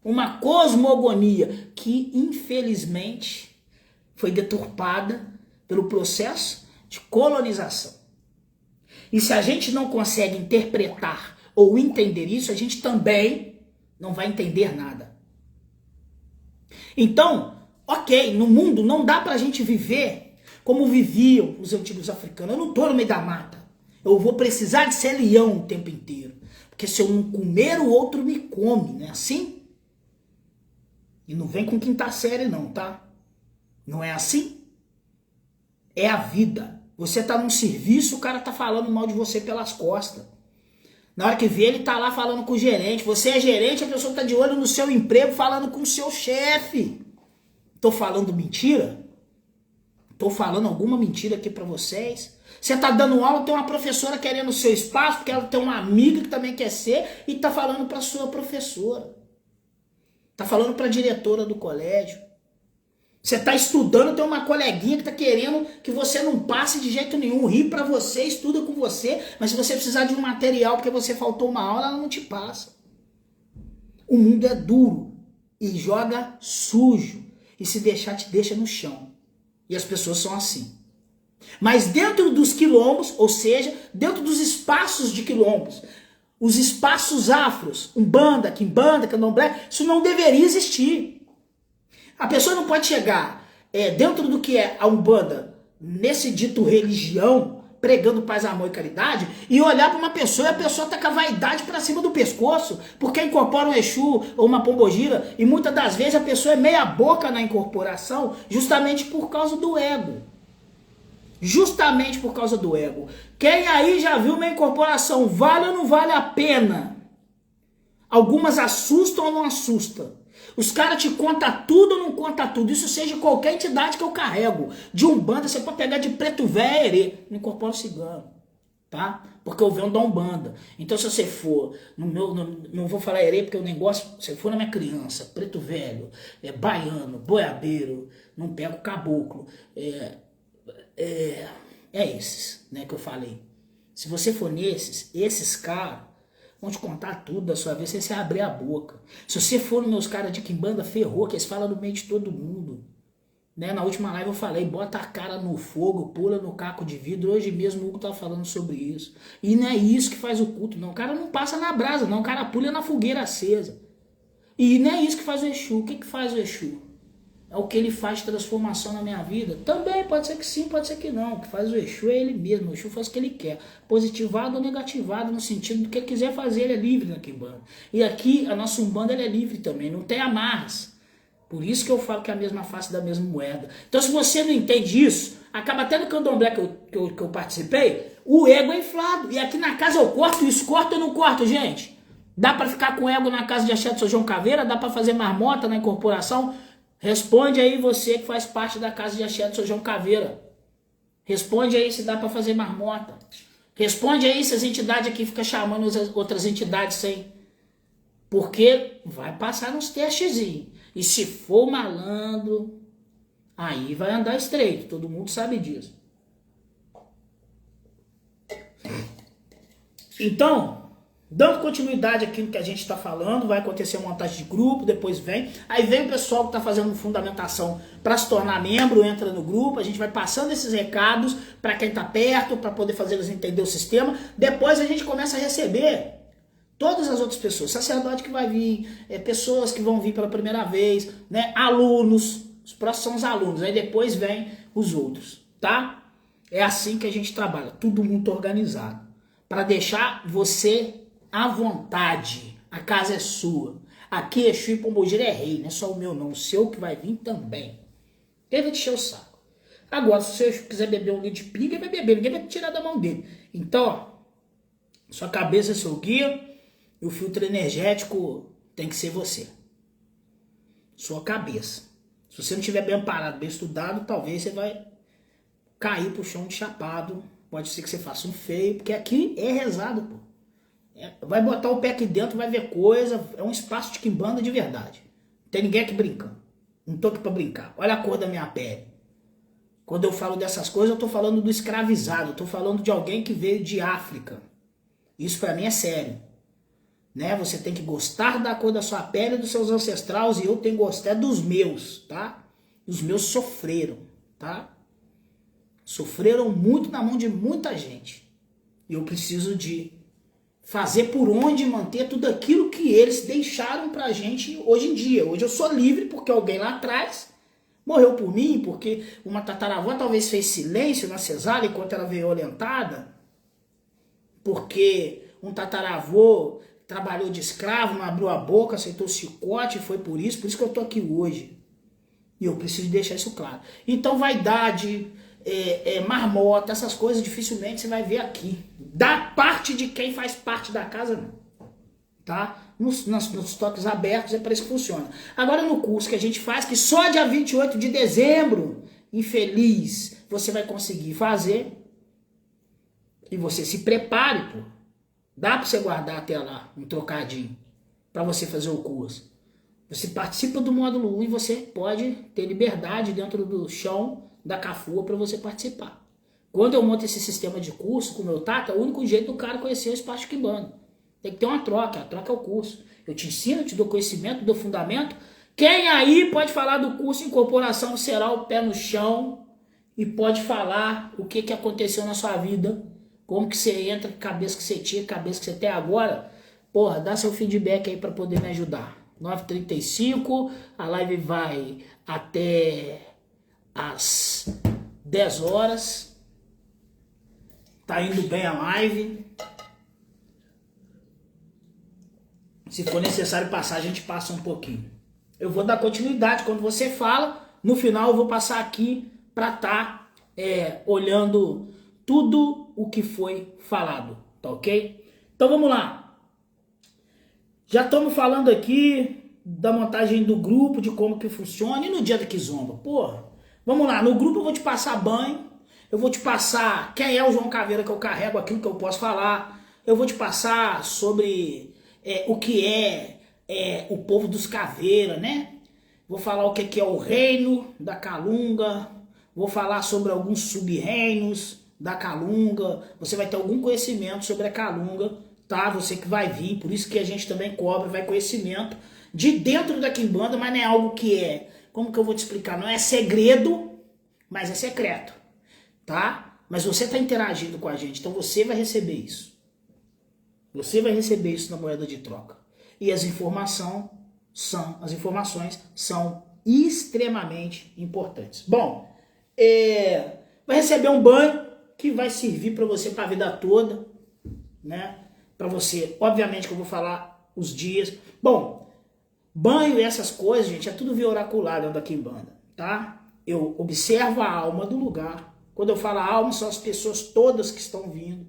uma cosmogonia que infelizmente foi deturpada pelo processo de colonização. E se a gente não consegue interpretar ou entender isso, a gente também não vai entender nada. Então, ok, no mundo não dá pra gente viver como viviam os antigos africanos. Eu não tô no meio da mata. Eu vou precisar de ser leão o tempo inteiro. Porque se eu não comer, o outro me come, não é assim? E não vem com quinta série não, tá? Não é assim? É a vida. Você tá num serviço, o cara tá falando mal de você pelas costas. Na hora que vê, ele tá lá falando com o gerente. Você é gerente, a pessoa tá de olho no seu emprego, falando com o seu chefe. Tô falando mentira? Tô falando alguma mentira aqui pra vocês? Você tá dando aula, tem uma professora querendo o seu espaço, porque ela tem uma amiga que também quer ser, e tá falando pra sua professora. Tá falando pra diretora do colégio. Você está estudando, tem uma coleguinha que está querendo que você não passe de jeito nenhum, ri para você, estuda com você, mas se você precisar de um material porque você faltou uma aula, ela não te passa. O mundo é duro e joga sujo, e se deixar te deixa no chão. E as pessoas são assim. Mas dentro dos quilombos, ou seja, dentro dos espaços de quilombos, os espaços afros, umbanda, quimbanda, candomblé, isso não deveria existir. A pessoa não pode chegar dentro do que é a Umbanda, nesse dito religião, pregando paz, amor e caridade, e olhar para uma pessoa e a pessoa tá com a vaidade para cima do pescoço, porque incorpora um Exu ou uma pombogira, e muitas das vezes a pessoa é meia boca na incorporação, justamente por causa do ego. Justamente por causa do ego. Quem aí já viu uma incorporação, vale ou não vale a pena? Algumas assustam ou não assustam? Os caras te contam tudo ou não contam tudo? Isso seja qualquer entidade que eu carrego. De Umbanda, você pode pegar de preto velho, não incorpora o cigano, tá? Porque eu venho da Umbanda. Então se você for, não vou falar herê porque o negócio, se for na minha criança, preto velho, baiano, boiabeiro, não pega o caboclo. É esses, né, que eu falei. Se você for esses caras, Vão te contar tudo da sua vida sem você abrir a boca. Se você for nos meus caras de quimbanda, ferrou, que eles falam no meio de todo mundo. Né? Na última live eu falei, bota a cara no fogo, pula no caco de vidro. Hoje mesmo o Hugo tá falando sobre isso. E não é isso que faz o culto, não. O cara não passa na brasa, não. O cara pula na fogueira acesa. E não é isso que faz o Exu. O que faz o Exu? É o que ele faz de transformação na minha vida? Também, pode ser que sim, pode ser que não. O que faz o Exu é ele mesmo. O Exu faz o que ele quer. Positivado ou negativado, no sentido do que ele quiser fazer, ele é livre na Quimbanda. E aqui, a nossa Umbanda, ela é livre também, não tem amarras. Por isso que eu falo que é a mesma face da mesma moeda. Então, se você não entende isso, acaba até no candomblé que eu participei, o ego é inflado. E aqui na casa eu corto isso, corto ou não corto, gente? Dá pra ficar com ego na casa de Axé do São João Caveira? Dá pra fazer marmota na incorporação? Responde aí você que faz parte da casa de Axé do São João Caveira. Responde aí se dá para fazer marmota. Responde aí se as entidades aqui ficam chamando as outras entidades sem. Porque vai passar uns testezinhos. E se for malandro, aí vai andar estreito. Todo mundo sabe disso. Então, dando continuidade aqui no que a gente está falando, vai acontecer a montagem de grupo, depois vem. Aí vem o pessoal que está fazendo fundamentação para se tornar membro, entra no grupo. A gente vai passando esses recados para quem está perto, para poder fazer eles entender o sistema. Depois a gente começa a receber todas as outras pessoas. Sacerdote que vai vir, pessoas que vão vir pela primeira vez, né? Alunos, os próximos são os alunos. Aí depois vem os outros, tá? É assim que a gente trabalha, tudo muito organizado. Para deixar você à vontade, a casa é sua. Aqui Exu e Pombogira é rei, não é só o meu não, o seu que vai vir também. Quem vai te encher o saco? Agora, se o Exu quiser beber um litro de pinga, ele vai beber, ninguém vai tirar da mão dele. Então, ó, sua cabeça é seu guia e o filtro energético tem que ser você. Sua cabeça. Se você não estiver bem amparado, bem estudado, talvez você vai cair pro chão de chapado. Pode ser que você faça um feio, porque aqui é rezado, pô. Vai botar o pé aqui dentro, vai ver coisa. É um espaço de quimbanda de verdade. Não tem ninguém aqui brincando. Não tô aqui pra brincar. Olha a cor da minha pele. Quando eu falo dessas coisas, eu tô falando do escravizado. Eu tô falando de alguém que veio de África. Isso pra mim é sério. Né? Você tem que gostar da cor da sua pele e dos seus ancestrais. E eu tenho que gostar dos meus, tá? Os meus sofreram, tá? Sofreram muito na mão de muita gente. E eu preciso de fazer por onde manter tudo aquilo que eles deixaram pra gente hoje em dia. Hoje eu sou livre porque alguém lá atrás morreu por mim, porque uma tataravó talvez fez silêncio na cesárea enquanto ela veio orientada, porque um tataravô trabalhou de escravo, não abriu a boca, aceitou o chicote, foi por isso que eu tô aqui hoje. E eu preciso deixar isso claro. Então vaidade, marmota, essas coisas dificilmente você vai ver aqui. Da parte de quem faz parte da casa, não. Tá? Nos toques abertos é para isso que funciona. Agora no curso que a gente faz, que só dia 28 de dezembro, infeliz, você vai conseguir fazer. E você se prepare, pô. Dá para você guardar até lá um trocadinho para você fazer o curso. Você participa do módulo 1 e você pode ter liberdade dentro do chão da Cafua para você participar. Quando eu monto esse sistema de curso com o meu taco, é o único jeito do cara conhecer o espaço de quimbanda. Tem que ter uma troca, a troca é o curso. Eu te ensino, te dou conhecimento, dou fundamento. Quem aí pode falar do curso Incorporação Visceral, pé no chão, e pode falar o que aconteceu na sua vida, como que você entra, que cabeça que você tira, que cabeça que você tem agora. Porra, dá seu feedback aí para poder me ajudar. 9h35, a live vai até às 10 horas. Tá indo bem a live. Se for necessário passar, a gente passa um pouquinho. Eu vou dar continuidade quando você fala. No final eu vou passar aqui para estar olhando tudo o que foi falado, tá ok? Então vamos lá. Já estamos falando aqui da montagem do grupo, de como que funciona. E no dia da Kizomba? Porra, vamos lá. No grupo eu vou te passar banho. Eu vou te passar quem é o João Caveira que eu carrego, aquilo que eu posso falar. Eu vou te passar sobre o que é o povo dos Caveira, né? Vou falar o que é o reino da Calunga. Vou falar sobre alguns sub-reinos da Calunga. Você vai ter algum conhecimento sobre a Calunga, tá? Você que vai vir, por isso que a gente também cobra, vai conhecimento de dentro da Quimbanda, mas não é algo que é, como que eu vou te explicar? Não é segredo, mas é secreto, tá? Mas você está interagindo com a gente, então você vai receber isso. Você vai receber isso na moeda de troca. E as informações são extremamente importantes. Bom, vai receber um banho que vai servir para você para a vida toda, né? Para você, obviamente que eu vou falar os dias. Bom, banho e essas coisas, gente, é tudo via oracular dentro da Quimbanda, tá? Eu observo a alma do lugar. Quando eu falo alma, são as pessoas todas que estão vindo.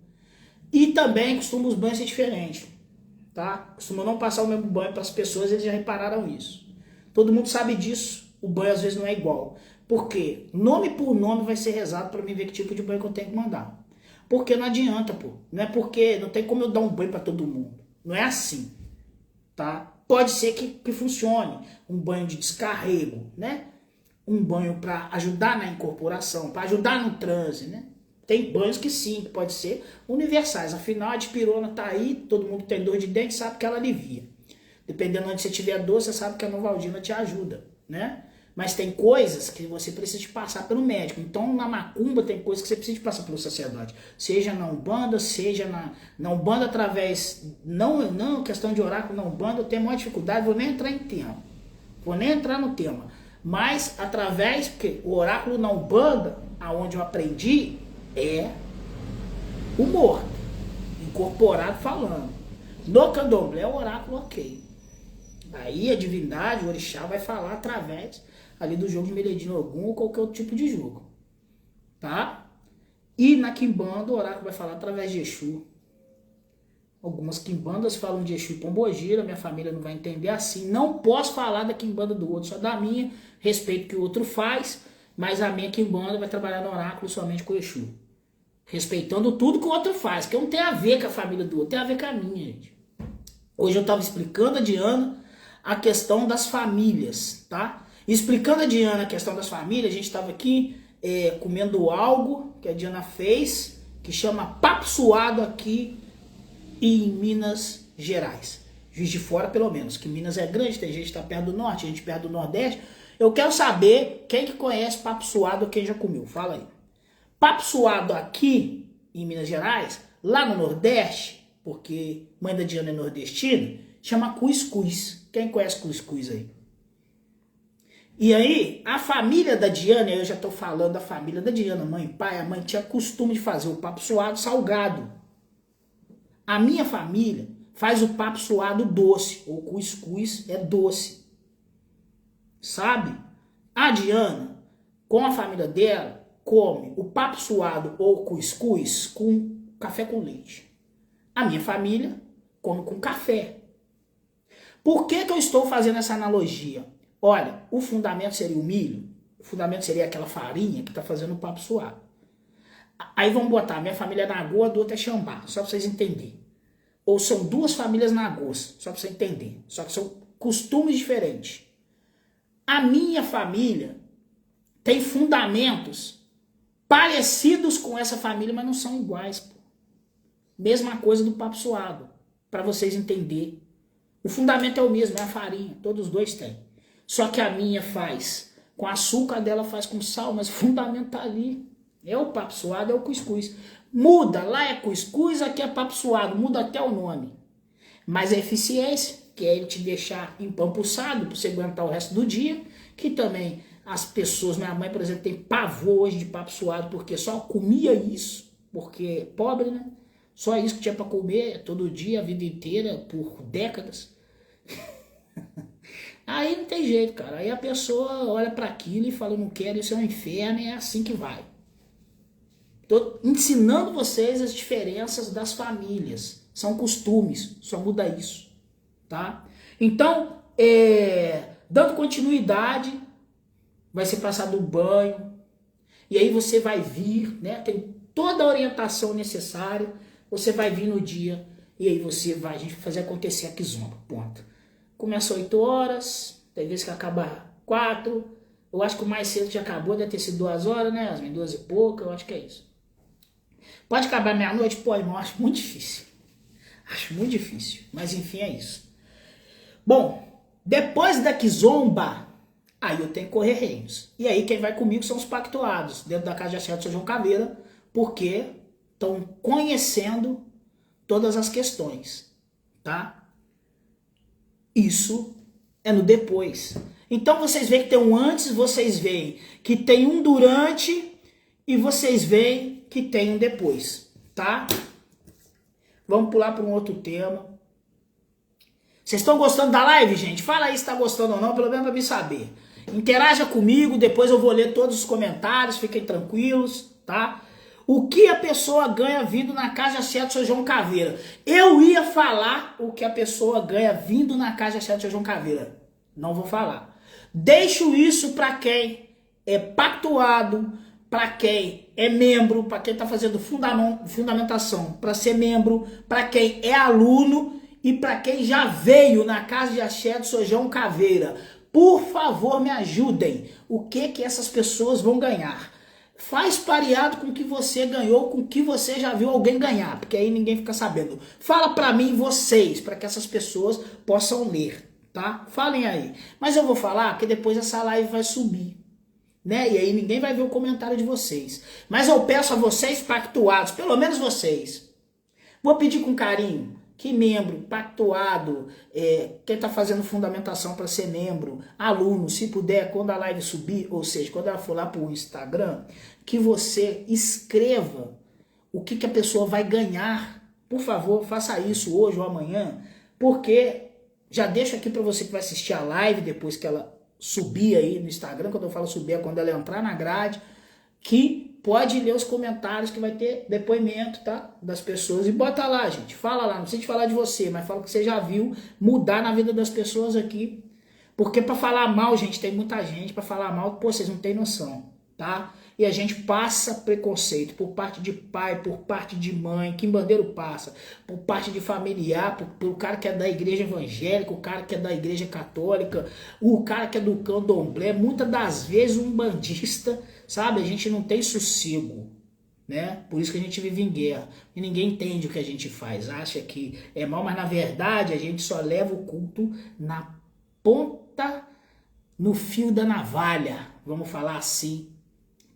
E também costumo os banhos ser diferentes, tá? Costumo não passar o mesmo banho para as pessoas, eles já repararam isso. Todo mundo sabe disso, o banho às vezes não é igual. Por quê? Nome por nome vai ser rezado para mim ver que tipo de banho que eu tenho que mandar. Porque não adianta, pô. Não é porque, não tem como eu dar um banho para todo mundo. Não é assim, tá? Pode ser que funcione. Um banho de descarrego, né? Um banho para ajudar na incorporação, para ajudar no transe, né? Tem banhos que sim, que pode ser universais. Afinal, a dipirona tá aí, todo mundo que tem dor de dente sabe que ela alivia. Dependendo de onde você tiver dor, você sabe que a Novaldina te ajuda, né? Mas tem coisas que você precisa de passar pelo médico. Então, na macumba tem coisas que você precisa de passar pelo sacerdote. Seja na Umbanda, seja na Umbanda através... Não, questão de oráculo na Umbanda, eu tenho maior dificuldade, vou nem entrar em tema. Vou nem entrar no tema. Mas através, porque o oráculo na Umbanda, aonde eu aprendi, é o morto, incorporado falando. No candomblé, o oráculo ok. Aí a divindade, o orixá, vai falar através ali do jogo de Meredino Ogum ou qualquer outro tipo de jogo. Tá? E na Quimbanda, o oráculo vai falar através de Exu. Algumas Quimbandas falam de Exu e Pombogira, minha família não vai entender assim. Não posso falar da Quimbanda do outro, só da minha. Respeito o que o outro faz, mas a minha Quimbanda vai trabalhar no oráculo somente com Exu. Respeitando tudo que o outro faz, que não tem a ver com a família do outro, tem a ver com a minha, gente. Hoje eu estava explicando a Diana a questão das famílias, tá? Explicando a Diana a questão das famílias, a gente estava aqui comendo algo que a Diana fez, que chama papo suado aqui em Minas Gerais. Juiz de Fora, pelo menos, que Minas é grande, tem gente que está perto do norte, gente perto do nordeste. Eu quero saber quem que conhece papo suado ou quem já comeu, fala aí. Papo suado aqui em Minas Gerais, lá no Nordeste, porque mãe da Diana é nordestina, chama cuscuz. Quem conhece cuscuz aí? E aí, a família da Diana, eu já estou falando da família da Diana, mãe e pai, a mãe tinha costume de fazer o papo suado salgado. A minha família faz o papo suado doce, ou cuscuz é doce. Sabe? A Diana, com a família dela, come o papo suado ou cuscuz com café com leite. A minha família come com café. Por que eu estou fazendo essa analogia? Olha, o fundamento seria o milho, o fundamento seria aquela farinha que está fazendo o papo suado. Aí vamos botar, minha família é Nagô, a do outro é Xambá, só para vocês entenderem. Ou são duas famílias Nagôs, só para você entender. Só que são costumes diferentes. A minha família tem fundamentos parecidos com essa família, mas não são iguais. Pô. Mesma coisa do papo suado, para vocês entenderem. O fundamento é o mesmo, é a farinha, todos os dois têm. Só que a minha faz com açúcar, a dela faz com sal, mas o fundamento tá ali. É o papo suado, é o cuscuz. Muda, lá é cuscuz, aqui é papo suado, muda até o nome. Mas a eficiência, que é ele te deixar empampuçado para você aguentar o resto do dia, que também as pessoas, minha mãe, por exemplo, tem pavor hoje de papo suado, porque só comia isso, porque pobre, né? Só isso que tinha para comer todo dia, a vida inteira, por décadas. Aí não tem jeito, cara. Aí a pessoa olha para aquilo e fala, não quero, isso é um inferno, e é assim que vai. Tô ensinando vocês as diferenças das famílias. São costumes, só muda isso, tá? Então, dando continuidade, vai ser passado o banho, e aí você vai vir, né? Tem toda a orientação necessária, você vai vir no dia, e aí a gente vai fazer acontecer a Kizomba, ponto. Começa 8 horas, tem vezes que acaba 4, eu acho que o mais cedo já acabou, deve ter sido 2 horas, né? As 2 e pouca, eu acho que é isso. Pode acabar meia-noite? Pode, mas eu acho muito difícil. Acho muito difícil, mas enfim, é isso. Bom, depois da Kizomba, aí eu tenho que correr reinos. E aí quem vai comigo são os pactuados, dentro da casa de axé do São João Caveira, porque estão conhecendo todas as questões, tá? Isso é no depois. Então vocês veem que tem um antes, vocês veem que tem um durante e vocês veem que tem um depois, tá? Vamos pular para um outro tema. Vocês estão gostando da live, gente? Fala aí se está gostando ou não, pelo menos para me saber. Interaja comigo, depois eu vou ler todos os comentários, fiquem tranquilos, tá? O que a pessoa ganha vindo na casa de axé do São João Caveira? Eu ia falar o que a pessoa ganha vindo na casa de axé do São João Caveira. Não vou falar. Deixo isso para quem é pactuado, para quem é membro, para quem está fazendo fundamentação, para ser membro, para quem é aluno e para quem já veio na casa de axé do São João Caveira. Por favor, me ajudem. O que essas pessoas vão ganhar? Faz pareado com o que você ganhou, com o que você já viu alguém ganhar, porque aí ninguém fica sabendo. Fala para mim, vocês, para que essas pessoas possam ler, tá? Falem aí. Mas eu vou falar que depois essa live vai subir, né? E aí ninguém vai ver o comentário de vocês. Mas eu peço a vocês pactuados, pelo menos vocês. Vou pedir com carinho que membro, pactuado, quem está fazendo fundamentação para ser membro, aluno, se puder, quando a live subir, ou seja, quando ela for lá para o Instagram, que você escreva o que a pessoa vai ganhar. Por favor, faça isso hoje ou amanhã, porque já deixo aqui para você que vai assistir a live depois que ela subir aí no Instagram, quando eu falo subir é quando ela entrar na grade, que pode ler os comentários que vai ter depoimento, tá? Das pessoas e bota lá, gente. Fala lá, não precisa falar de você, mas fala que você já viu mudar na vida das pessoas aqui. Porque para falar mal, gente, tem muita gente para falar mal, pô, vocês não têm noção, tá? E a gente passa preconceito por parte de pai, por parte de mãe, quimbandeiro passa, por parte de familiar, por cara que é da igreja evangélica, o cara que é da igreja católica, o cara que é do candomblé, muitas das vezes um bandista, sabe? A gente não tem sossego, né? Por isso que a gente vive em guerra. E ninguém entende o que a gente faz, acha que é mal, mas na verdade a gente só leva o culto na ponta, no fio da navalha, vamos falar assim,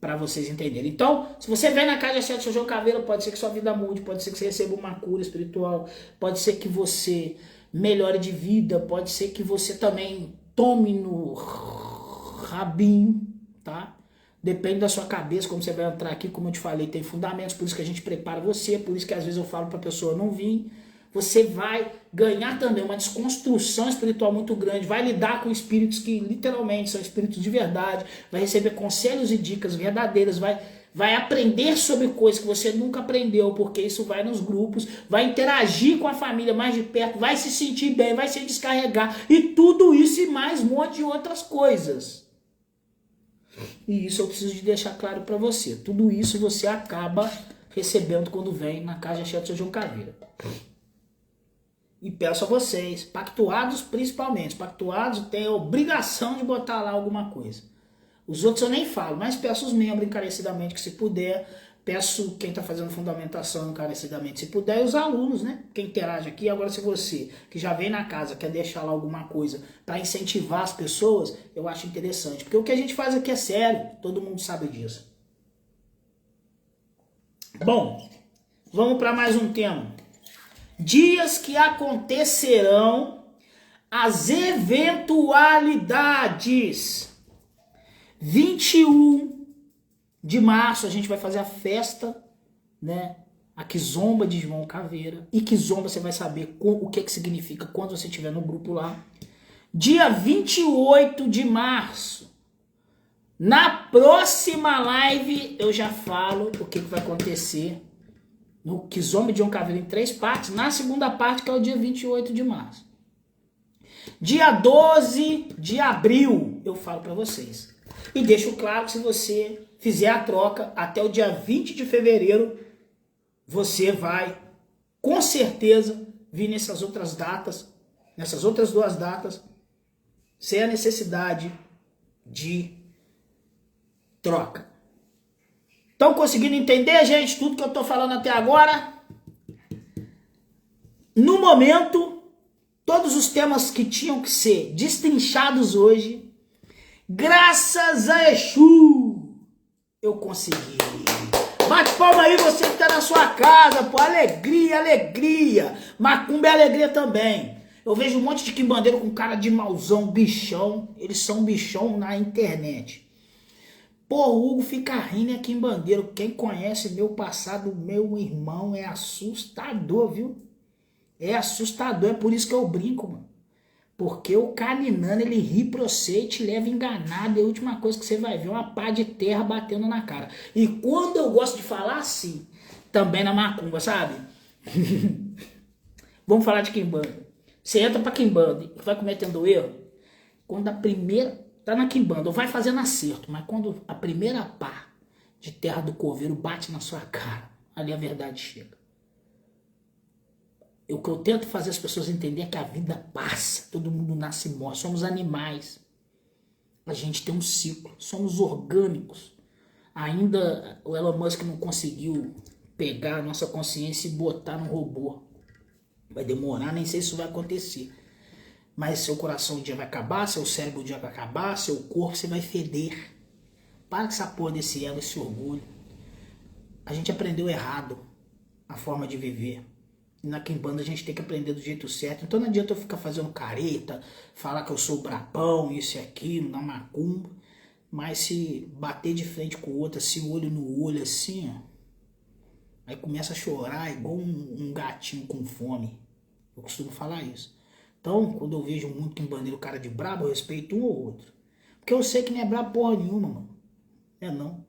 para vocês entenderem. Então, se você vem na casa de axé do São João Caveira, pode ser que sua vida mude, pode ser que você receba uma cura espiritual, pode ser que você melhore de vida, pode ser que você também tome no rabinho, tá? Depende da sua cabeça, como você vai entrar aqui, como eu te falei, tem fundamentos, por isso que a gente prepara você, por isso que às vezes eu falo para a pessoa não vir. Você vai ganhar também uma desconstrução espiritual muito grande, vai lidar com espíritos que literalmente são espíritos de verdade, vai receber conselhos e dicas verdadeiras, vai aprender sobre coisas que você nunca aprendeu, porque isso vai nos grupos, vai interagir com a família mais de perto, vai se sentir bem, vai se descarregar, e tudo isso e mais um monte de outras coisas. E isso eu preciso de deixar claro para você. Tudo isso você acaba recebendo quando vem na casa de axé do São João Caveira. E peço a vocês, pactuados principalmente, pactuados têm a obrigação de botar lá alguma coisa. Os outros eu nem falo, mas peço os membros encarecidamente que se puder, peço quem está fazendo fundamentação encarecidamente se puder, e os alunos, né? Quem interage aqui. Agora, se você que já vem na casa quer deixar lá alguma coisa para incentivar as pessoas, eu acho interessante, porque o que a gente faz aqui é sério, todo mundo sabe disso. Bom, vamos para mais um tema. Dias que acontecerão as eventualidades. 21 de março a gente vai fazer a festa, né? A Kizomba de João Caveira. E Kizomba você vai saber o que significa quando você estiver no grupo lá. Dia 28 de março. Na próxima live eu já falo o que vai acontecer no Kizomba de João Caveira em 3 partes. Na segunda parte, que é o dia 28 de março. Dia 12 de abril, eu falo para vocês. E deixo claro que se você fizer a troca até o dia 20 de fevereiro, você vai, com certeza, vir nessas outras datas, nessas outras 2 datas, sem a necessidade de troca. Estão conseguindo entender, gente, tudo que eu estou falando até agora? No momento, todos os temas que tinham que ser destrinchados hoje, graças a Exu, eu consegui. Bate palma aí você que tá na sua casa, pô. Alegria, alegria. Macumba é alegria também. Eu vejo um monte de quimbandeiro com cara de mauzão, bichão. Eles são bichão na internet. Pô, o Hugo fica rindo aqui em bandeiro. Quem conhece meu passado, meu irmão, é assustador, viu? É assustador, é por isso que eu brinco, mano. Porque o caninano, ele ri pra você e te leva enganado. E a última coisa que você vai ver é uma pá de terra batendo na cara. E quando eu gosto de falar assim, também na macumba, sabe? Vamos falar de quimbanda. Você entra pra quimbanda e vai cometendo erro. Quando a primeira... Tá na quimbanda, ou vai fazendo acerto. Mas quando a primeira pá de terra do coveiro bate na sua cara, ali a verdade chega. O que eu tento fazer as pessoas entenderem é que a vida passa, todo mundo nasce e morre, somos animais. A gente tem um ciclo, somos orgânicos. Ainda o Elon Musk não conseguiu pegar a nossa consciência e botar no robô. Vai demorar, nem sei se isso vai acontecer. Mas seu coração um dia vai acabar, seu cérebro um dia vai acabar, seu corpo você vai feder. Para com essa porra desse ego, esse orgulho. A gente aprendeu errado a forma de viver. E na quimbanda a gente tem que aprender do jeito certo. Então não adianta eu ficar fazendo careta, falar que eu sou brabão, isso e aquilo, na macumba. Mas se bater de frente com o outro, assim, olho no olho, assim, ó. Aí começa a chorar igual um gatinho com fome. Eu costumo falar isso. Então, quando eu vejo muito quimbandeiro cara de brabo, eu respeito um ou outro. Porque eu sei que não é brabo porra nenhuma, mano. É não.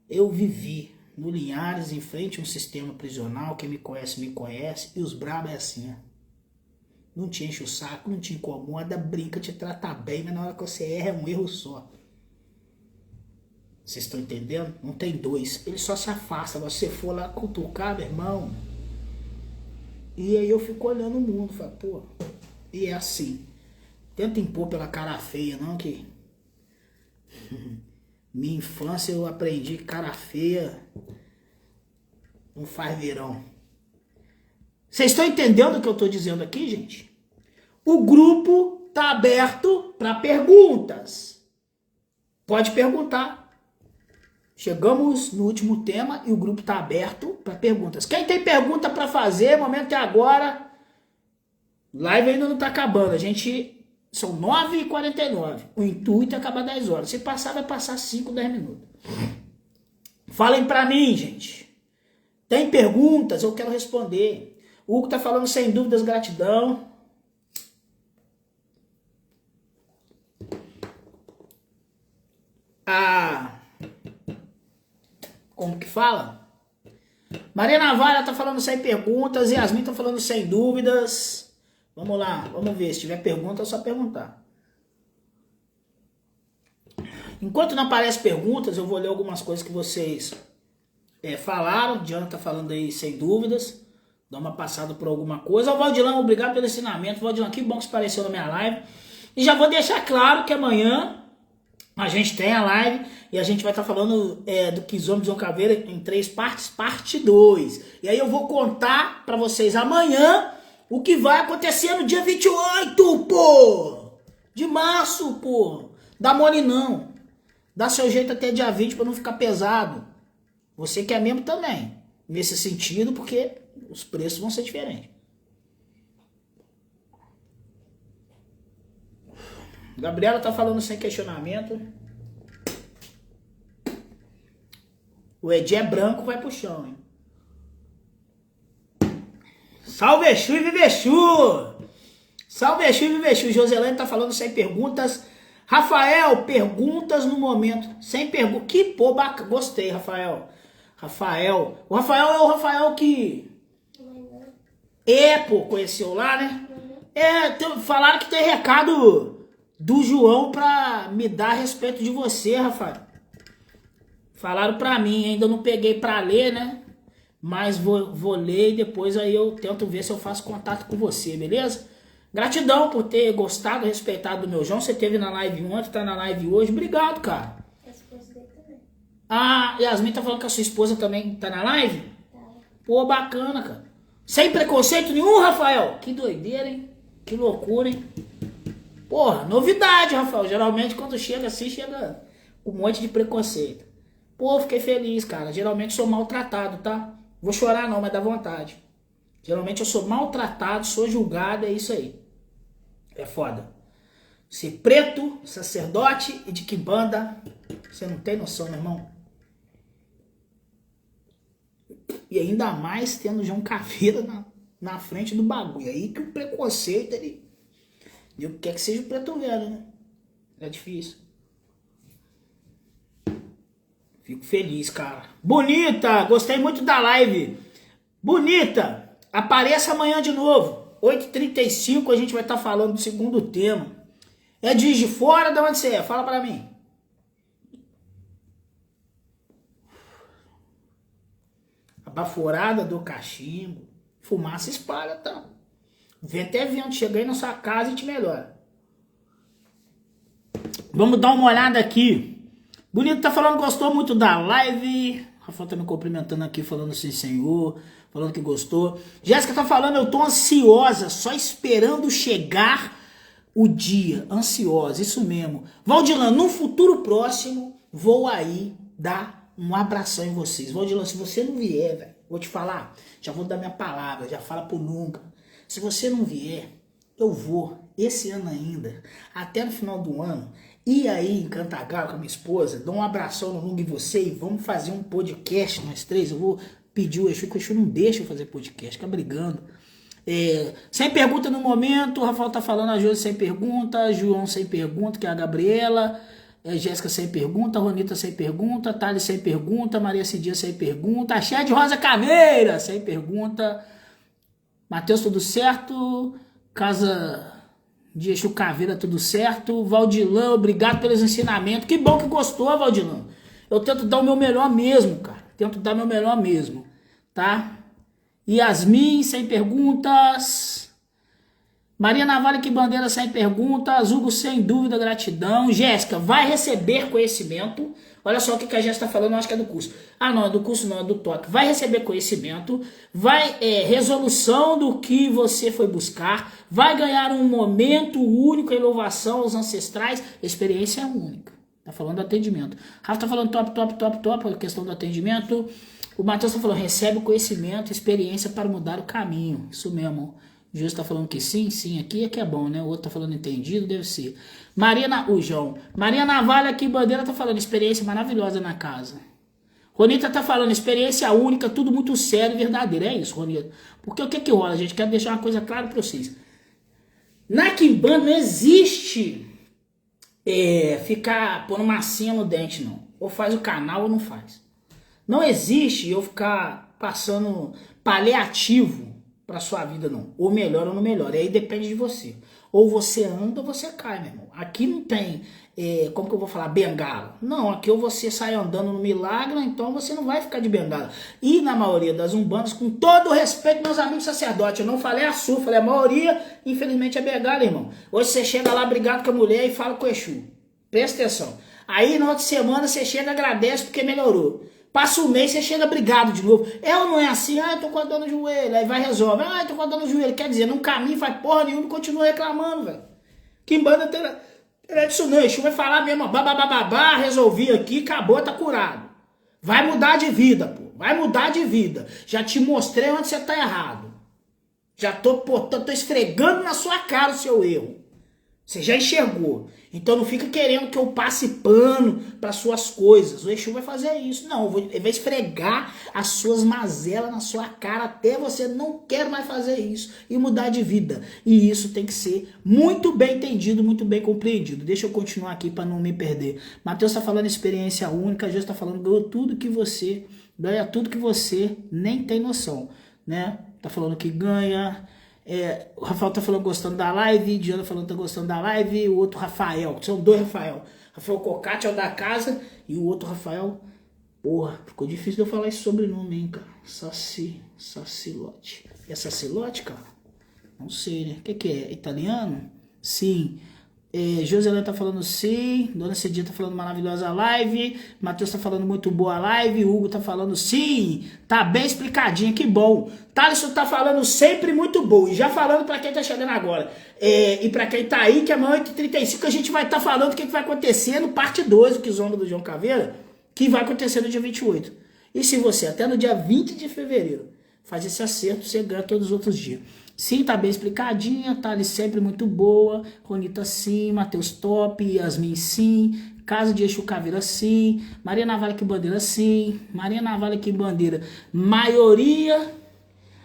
Eu vivi no Linhares, em frente a um sistema prisional, quem me conhece, e os brabos é assim, ó. Não te enche o saco, não te incomoda, brinca, te trata bem, mas na hora que você erra é um erro só. Vocês estão entendendo? Não tem dois. Ele só se afasta, você for lá cutucar, meu irmão. E aí eu fico olhando o mundo, falo, pô, e é assim. Tenta impor pela cara feia, não que... Minha infância eu aprendi que cara feia não faz verão. Vocês estão entendendo o que eu estou dizendo aqui, gente? O grupo está aberto para perguntas. Pode perguntar. Chegamos no último tema e o grupo está aberto para perguntas. Quem tem pergunta para fazer, momento é agora. Live ainda não está acabando. A gente... São 9h49. O intuito é acabar 10 horas. Se passar, vai passar 5, 10 minutos. Falem pra mim, gente. Tem perguntas? Eu quero responder. O Hugo tá falando sem dúvidas, gratidão. Como que fala? Maria Navalha tá falando sem perguntas. Yasmin tá falando sem dúvidas. Vamos lá, vamos ver. Se tiver pergunta, é só perguntar. Enquanto não aparecem perguntas, eu vou ler algumas coisas que vocês falaram. Diana tá falando aí sem dúvidas. Dá uma passada por alguma coisa. O Valdilão, obrigado pelo ensinamento. Valdilão, que bom que você apareceu na minha live. E já vou deixar claro que amanhã a gente tem a live e a gente vai estar falando do Kizomba de João Caveira em 3 partes, parte 2. E aí eu vou contar pra vocês amanhã o que vai acontecer no dia 28, pô! De março, pô! Dá mole não. Dá seu jeito até dia 20 pra não ficar pesado. Você que é membro também. Nesse sentido, porque os preços vão ser diferentes. Gabriela tá falando sem questionamento. O Edi é branco, vai pro chão, hein? Salve Exu e Vive Exu! Salve Exu e Vive Exu! Joselane tá falando sem perguntas. Rafael, perguntas no momento. Sem perguntas. Que pô, bacana. Gostei, Rafael. Rafael. O Rafael é o Rafael que... pô, conheceu lá, né? Falaram que tem recado do João pra me dar a respeito de você, Rafael. Falaram pra mim, ainda não peguei pra ler, né? Mas vou ler e depois aí eu tento ver se eu faço contato com você, beleza? Gratidão por ter gostado, respeitado do meu João. Você esteve na live ontem, tá na live hoje. Obrigado, cara. A esposa dele também. Ah, Yasmin tá falando que a sua esposa também tá na live? Tá. Pô, bacana, cara. Sem preconceito nenhum, Rafael. Que doideira, hein? Que loucura, hein? Porra, novidade, Rafael. Geralmente quando chega assim, chega com um monte de preconceito. Pô, fiquei feliz, cara. Geralmente sou maltratado, tá? Vou chorar não, mas dá vontade. Geralmente eu sou maltratado, sou julgado, é isso aí. É foda. Ser preto, sacerdote e de quimbanda, você não tem noção, meu irmão. E ainda mais tendo João Caveira na frente do bagulho. Aí que o preconceito, ele quer que seja o preto velho, né? É difícil. Fico feliz, cara. Bonita, gostei muito da live. Bonita, apareça amanhã de novo. 8h35 a gente vai estar falando do segundo tema. É de Juiz de Fora? De onde você é? Fala pra mim. A baforada do cachimbo. Fumaça espalha, tá? Vento é vento. Chega aí na sua casa e te melhora. Vamos dar uma olhada aqui. Bonito tá falando que gostou muito da live. Rafael tá me cumprimentando aqui, falando assim, senhor. Falando que gostou. Jéssica tá falando, eu tô ansiosa, só esperando chegar o dia. Ansiosa, isso mesmo. Valdilan, no futuro próximo, vou aí dar um abração em vocês. Valdilan, se você não vier, velho, vou te falar, já vou dar minha palavra, já fala por nunca. Se você não vier, eu vou, esse ano ainda, até no final do ano, ir aí em Cantagalo com a minha esposa, dou um abração no Lunga em você e vamos fazer um podcast, nós três. Eu vou pedir o Exu, que o Exu não deixa eu fazer podcast, fica brigando. Sem pergunta no momento, o Rafael tá falando, a Josi sem pergunta, João sem pergunta, que é a Gabriela, Jéssica sem pergunta, Ronita sem pergunta, Thales sem pergunta, Maria Cidia sem pergunta, Axé de Rosa Caveira sem pergunta, Matheus tudo certo, Casa de Exu Caveira tudo certo, Valdilan, obrigado pelos ensinamentos, que bom que gostou, Valdilan. Eu tento dar o meu melhor mesmo, cara, tento dar o meu melhor mesmo, tá? Yasmin, sem perguntas. Maria Navalha, que bandeira, sem perguntas. Hugo, sem dúvida, gratidão. Jéssica, vai receber conhecimento. Olha só o que a Jéssica está falando, eu acho que é do curso. Ah, não, é do curso não, é do toque. Vai receber conhecimento, vai resolução do que você foi buscar, vai ganhar um momento único em louvação aos ancestrais, experiência única. Tá falando do atendimento. Rafa tá falando top, a questão do atendimento. O Matheus tá falando, recebe o conhecimento, experiência para mudar o caminho. Isso mesmo. O Júlio tá falando que sim, aqui é que é bom, né? O outro tá falando entendido, deve ser. O João. Maria Navalha aqui, bandeira, tá falando, experiência maravilhosa na casa. Ronita tá falando, experiência única, tudo muito sério e verdadeiro. É isso, Ronita. Porque o que que rola, gente? Quero deixar uma coisa clara pra vocês. Na Quimbanda não existe ficar pondo massinha no dente, não. Ou faz o canal ou não faz. Não existe eu ficar passando paliativo pra sua vida, não. Ou melhor ou não melhor. E aí depende de você. Ou você anda ou você cai, meu irmão. Aqui não tem, como que eu vou falar, bengala. Não, aqui ou você sai andando no milagre, então você não vai ficar de bengala. E na maioria das umbandas, com todo o respeito, meus amigos sacerdotes, eu não falei a sua, falei a maioria, infelizmente é bengala, irmão. Hoje você chega lá brigado com a mulher e fala com o Exu. Presta atenção. Aí na outra semana você chega e agradece porque melhorou. Passa um mês, você chega brigado de novo. É ou não é assim? Ah, eu tô com a dor no joelho. Aí vai e resolve. Ah, eu tô com a dor no joelho. Quer dizer, não caminha, faz porra nenhuma e continua reclamando, velho. Quimbanda terá disso não. Exu vai falar mesmo, babá, resolvi aqui, acabou, tá curado. Vai mudar de vida, pô. Vai mudar de vida. Já te mostrei onde você tá errado. Já tô esfregando na sua cara o seu erro. Você já enxergou. Então não fica querendo que eu passe pano para suas coisas. O Exu vai fazer isso. Não, ele vai esfregar as suas mazelas na sua cara até você não quer mais fazer isso e mudar de vida. E isso tem que ser muito bem entendido, muito bem compreendido. Deixa eu continuar aqui para não me perder. Matheus está falando experiência única. Jesus está falando ganha tudo que você nem tem noção, né? Tá falando que ganha. O Rafael tá falando gostando da live, Diana falando que tá gostando da live, o outro Rafael, são dois Rafael. Rafael Cocate é o da casa e o outro Rafael, porra, ficou difícil de eu falar esse sobrenome, hein, cara. Sacilote. É Sacilote, cara? Não sei, né? O que é? Italiano? Sim. Joselana tá falando sim, Dona Cidinha tá falando maravilhosa live, Matheus tá falando muito boa live, Hugo tá falando sim, tá bem explicadinho, que bom. Thaleson tá falando sempre muito bom, e já falando pra quem tá chegando agora, e pra quem tá aí, que amanhã 8h35 a gente vai estar falando o que vai acontecer no parte 2 do Kizomba do João Caveira, que vai acontecer no dia 28. E se você até no dia 20 de fevereiro faz esse acerto, você ganha todos os outros dias. Sim, tá bem explicadinha, tá ali sempre muito boa. Ronita sim, Matheus top, Yasmin sim, Casa de Exu Caveira sim, Maria Navalha que bandeira sim, Maria Navalha que bandeira. Maioria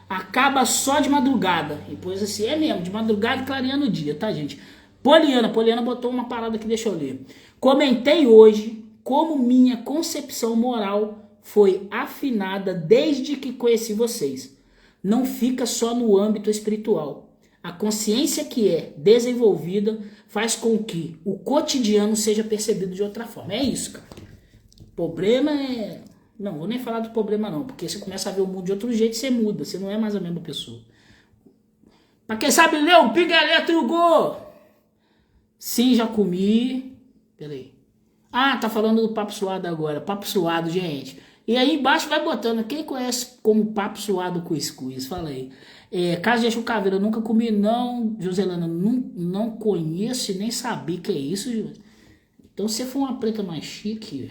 acaba só de madrugada. E pois assim, é mesmo, de madrugada clareando o dia, tá, gente? Poliana botou uma parada aqui, deixa eu ler. Comentei hoje como minha concepção moral foi afinada desde que conheci vocês. Não fica só no âmbito espiritual. A consciência que é desenvolvida faz com que o cotidiano seja percebido de outra forma. É isso, cara. O problema é... Não, vou nem falar do problema não, porque você começa a ver o mundo de outro jeito, você muda, você não é mais a mesma pessoa. Pra quem sabe ler o Pinga Elétrico! Sim, já comi. Peraí. Ah, tá falando do papo suado agora. Papo suado, gente. E aí embaixo vai botando, quem conhece como papo suado cuscuz? Fala aí. Casa de Exu Caveira, eu nunca comi não, Joselana, não conheço e nem sabia que é isso, então você foi uma preta mais chique,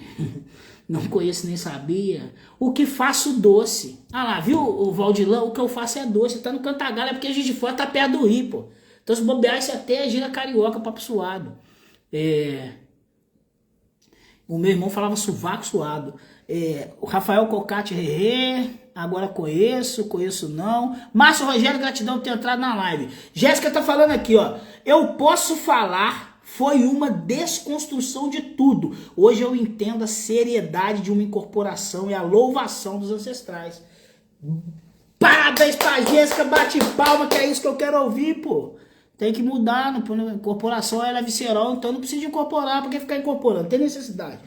não conheço nem sabia. O que faço doce. Ah lá, viu o Valdilão? O que eu faço é doce, tá no Cantagalo, é porque a gente fora tá perto do Rio, pô. Então se bobear, isso até é gira carioca, papo suado. O meu irmão falava sovaco suado. O Rafael Cocati, agora conheço não. Márcio Rogério, gratidão por ter entrado na live. Jéssica tá falando aqui, ó. Eu posso falar, foi uma desconstrução de tudo. Hoje eu entendo a seriedade de uma incorporação e a louvação dos ancestrais. Parabéns pra Jéssica, bate palma, que é isso que eu quero ouvir, pô. Tem que mudar, incorporação ela é visceral, então não precisa incorporar, porque ficar incorporando, tem necessidade.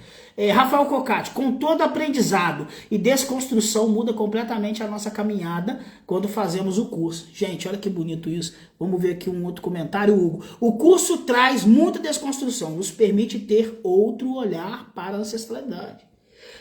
Rafael Cocati, com todo aprendizado e desconstrução muda completamente a nossa caminhada quando fazemos o curso. Gente, olha que bonito isso. Vamos ver aqui um outro comentário, Hugo. O curso traz muita desconstrução, nos permite ter outro olhar para a ancestralidade.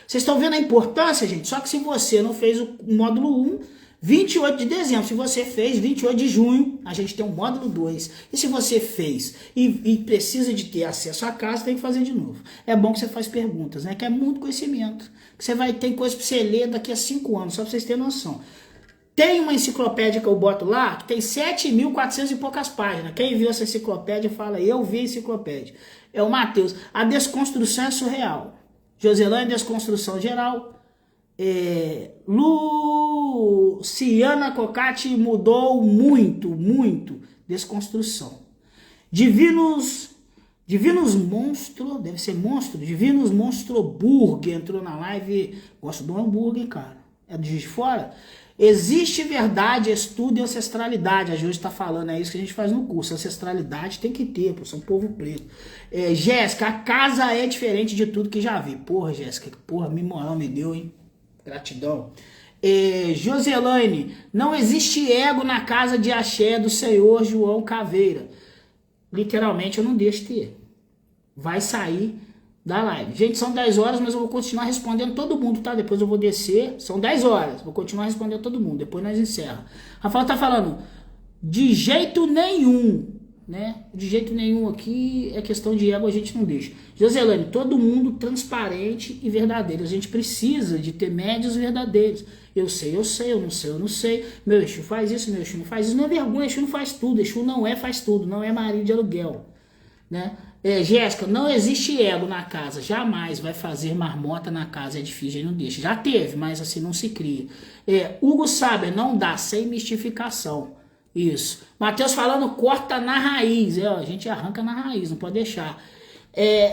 Vocês estão vendo a importância, gente? Só que se você não fez o módulo 1, 28 de dezembro, se você fez, 28 de junho, a gente tem um módulo 2. E se você fez e precisa de ter acesso à casa, tem que fazer de novo. É bom que você faz perguntas, né? Que é muito conhecimento. Que você vai ter coisa para você ler daqui a 5 anos, só para vocês terem noção. Tem uma enciclopédia que eu boto lá, que tem 7.400 e poucas páginas. Quem viu essa enciclopédia, fala, eu vi a enciclopédia. É o Matheus. A desconstrução é surreal. Joselane, desconstrução geral. Luciana Cocati mudou muito. Desconstrução. Divinos Monstro, deve ser monstro. Divinos Monstro Burger entrou na live. Gosto do hambúrguer, cara. É de Juiz de Fora. Existe verdade, estudo e ancestralidade. A Júlia está falando, é isso que a gente faz no curso. Ancestralidade tem que ter, pô, são povo preto. Jéssica, a casa é diferente de tudo que já vi. Porra, Jéssica, porra, me moral me deu, hein? Gratidão. Joselaine, não existe ego na casa de axé do senhor João Caveira. Literalmente eu não deixo ter. Vai sair da live. Gente, são 10 horas, mas eu vou continuar respondendo todo mundo, tá? Depois eu vou descer. São 10 horas. Vou continuar respondendo todo mundo. Depois nós encerramos. Rafael tá falando, de jeito nenhum, né? De jeito nenhum aqui é questão de ego, a gente não deixa. Joselane, todo mundo transparente e verdadeiro. A gente precisa de ter médios verdadeiros. Eu sei, eu não sei. Meu Exu faz isso, meu Exu não faz isso. Não é vergonha, Exu não faz tudo. Exu não é faz tudo, não é marido de aluguel, né? Jéssica, não existe ego na casa, jamais vai fazer marmota na casa, é difícil, ele não deixa. Já teve, mas assim não se cria. Hugo Saber, não dá, sem mistificação. Isso. Matheus falando, corta na raiz. A gente arranca na raiz, não pode deixar.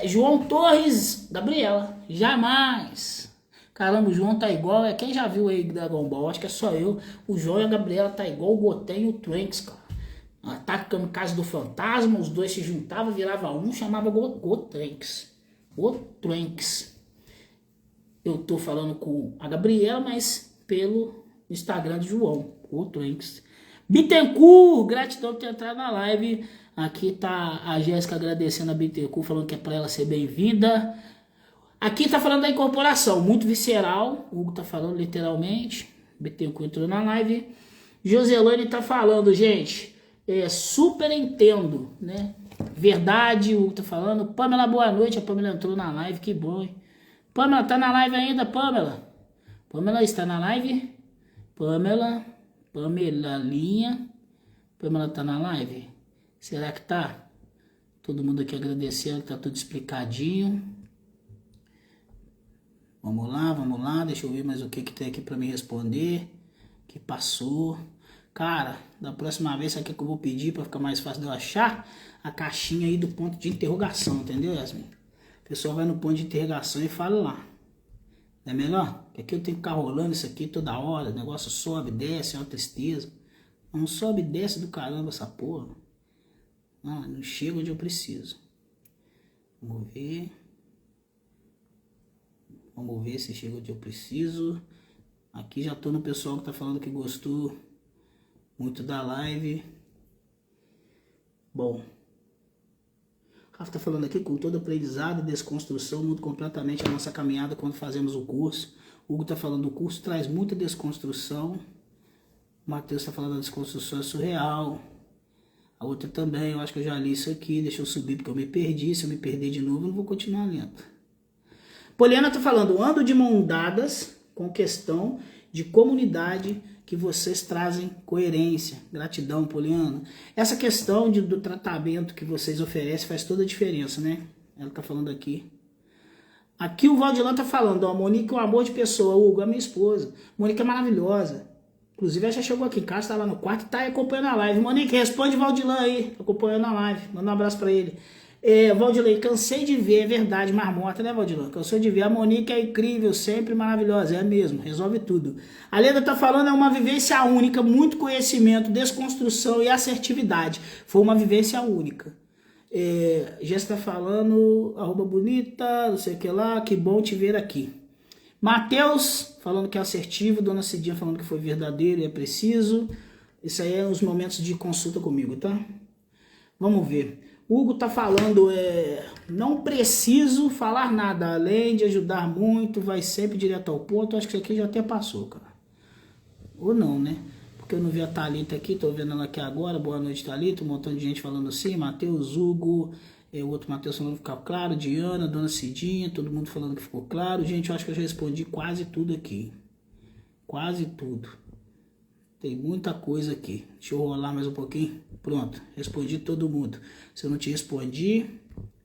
João Torres, Gabriela, jamais. Caramba, o João tá igual, quem já viu aí Dragon Ball? Acho que é só eu. O João e a Gabriela tá igual o Goten e o Trunks, cara. Ataque Kamikaze do Fantasma, os dois se juntavam, virava um, chamava Gotranks. Gotranks. Eu tô falando com a Gabriela, mas pelo Instagram de João. Gotranks. Bittencourt, gratidão por ter entrado na live. Aqui tá a Jéssica agradecendo a Bittencourt, falando que é pra ela ser bem-vinda. Aqui tá falando da incorporação, muito visceral. O Hugo tá falando literalmente. Bittencourt entrou na live. Joselane tá falando, gente, super entendo, né? Verdade, o Hugo tá falando. Pamela, boa noite. A Pamela entrou na live, que bom, hein? Pamela, tá na live ainda, Pamela? Pamela está na live? Pamela Linha. Pamela tá na live? Será que tá? Todo mundo aqui agradecendo, tá tudo explicadinho. Vamos lá, deixa eu ver mais o que tem aqui pra me responder. Que passou. Cara, da próxima vez, sabe o que eu vou pedir pra ficar mais fácil de eu achar? A caixinha aí do ponto de interrogação, entendeu, Yasmin? O pessoal vai no ponto de interrogação e fala lá. Não é melhor? Porque aqui eu tenho que ficar rolando isso aqui toda hora. O negócio sobe, desce, é uma tristeza. Não sobe e desce do caramba essa porra. Não chega onde eu preciso. Vamos ver. Vamos ver se chega onde eu preciso. Aqui já tô no pessoal que tá falando que gostou muito da live. Bom. O Rafa tá falando aqui, com todo aprendizado e desconstrução, muda completamente a nossa caminhada quando fazemos o curso. O Hugo tá falando, o curso traz muita desconstrução. O Matheus tá falando, a desconstrução é surreal. A outra também, eu acho que eu já li isso aqui, deixa eu subir porque eu me perdi. Se eu me perder de novo, eu não vou continuar lendo. Poliana tá falando, ando de mão dadas com questão de comunidade que vocês trazem coerência. Gratidão, Poliana. Essa questão do tratamento que vocês oferecem faz toda a diferença, né? Ela tá falando aqui. Aqui o Valdilan tá falando, ó, Monique é um amor de pessoa, Hugo, a minha esposa. Monique é maravilhosa. Inclusive ela já chegou aqui em casa, tá lá no quarto e tá acompanhando a live. Monique, responde Valdilan aí, acompanhando a live. Manda um abraço pra ele. Valdilan, cansei de ver, é verdade, marmota, né, Valdilan? Cansei de ver, a Monique é incrível, sempre maravilhosa, é mesmo, resolve tudo. A Leda tá falando, é uma vivência única, muito conhecimento, desconstrução e assertividade. Foi uma vivência única. Já está falando, arroba bonita, não sei o que lá, que bom te ver aqui. Matheus, falando que é assertivo, Dona Cidinha falando que foi verdadeiro e é preciso. Isso aí é os momentos de consulta comigo, tá? Vamos ver. Hugo tá falando, não preciso falar nada, além de ajudar muito, vai sempre direto ao ponto. Acho que isso aqui já até passou, cara. Ou não, né? Porque eu não vi a Thalita aqui, tô vendo ela aqui agora. Boa noite, Thalita. Um montão de gente falando assim. Matheus, Hugo, o outro Matheus falando que ficou claro. Diana, Dona Cidinha, todo mundo falando que ficou claro. Gente, eu acho que eu já respondi quase tudo aqui. Quase tudo. Tem muita coisa aqui. Deixa eu rolar mais um pouquinho. Pronto, respondi todo mundo. Se eu não te respondi,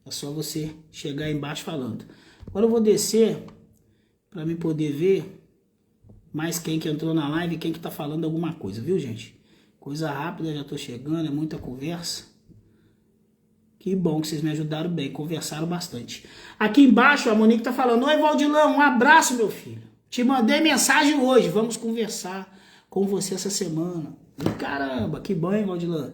é só você chegar aí embaixo falando. Agora eu vou descer para mim poder ver mais quem que entrou na live e quem que tá falando alguma coisa, viu, gente? Coisa rápida, já tô chegando, é muita conversa. Que bom que vocês me ajudaram bem, conversaram bastante. Aqui embaixo a Monique tá falando, oi Valdilão, um abraço meu filho. Te mandei mensagem hoje, vamos conversar com você essa semana. E caramba, que bom, hein, Valdilão?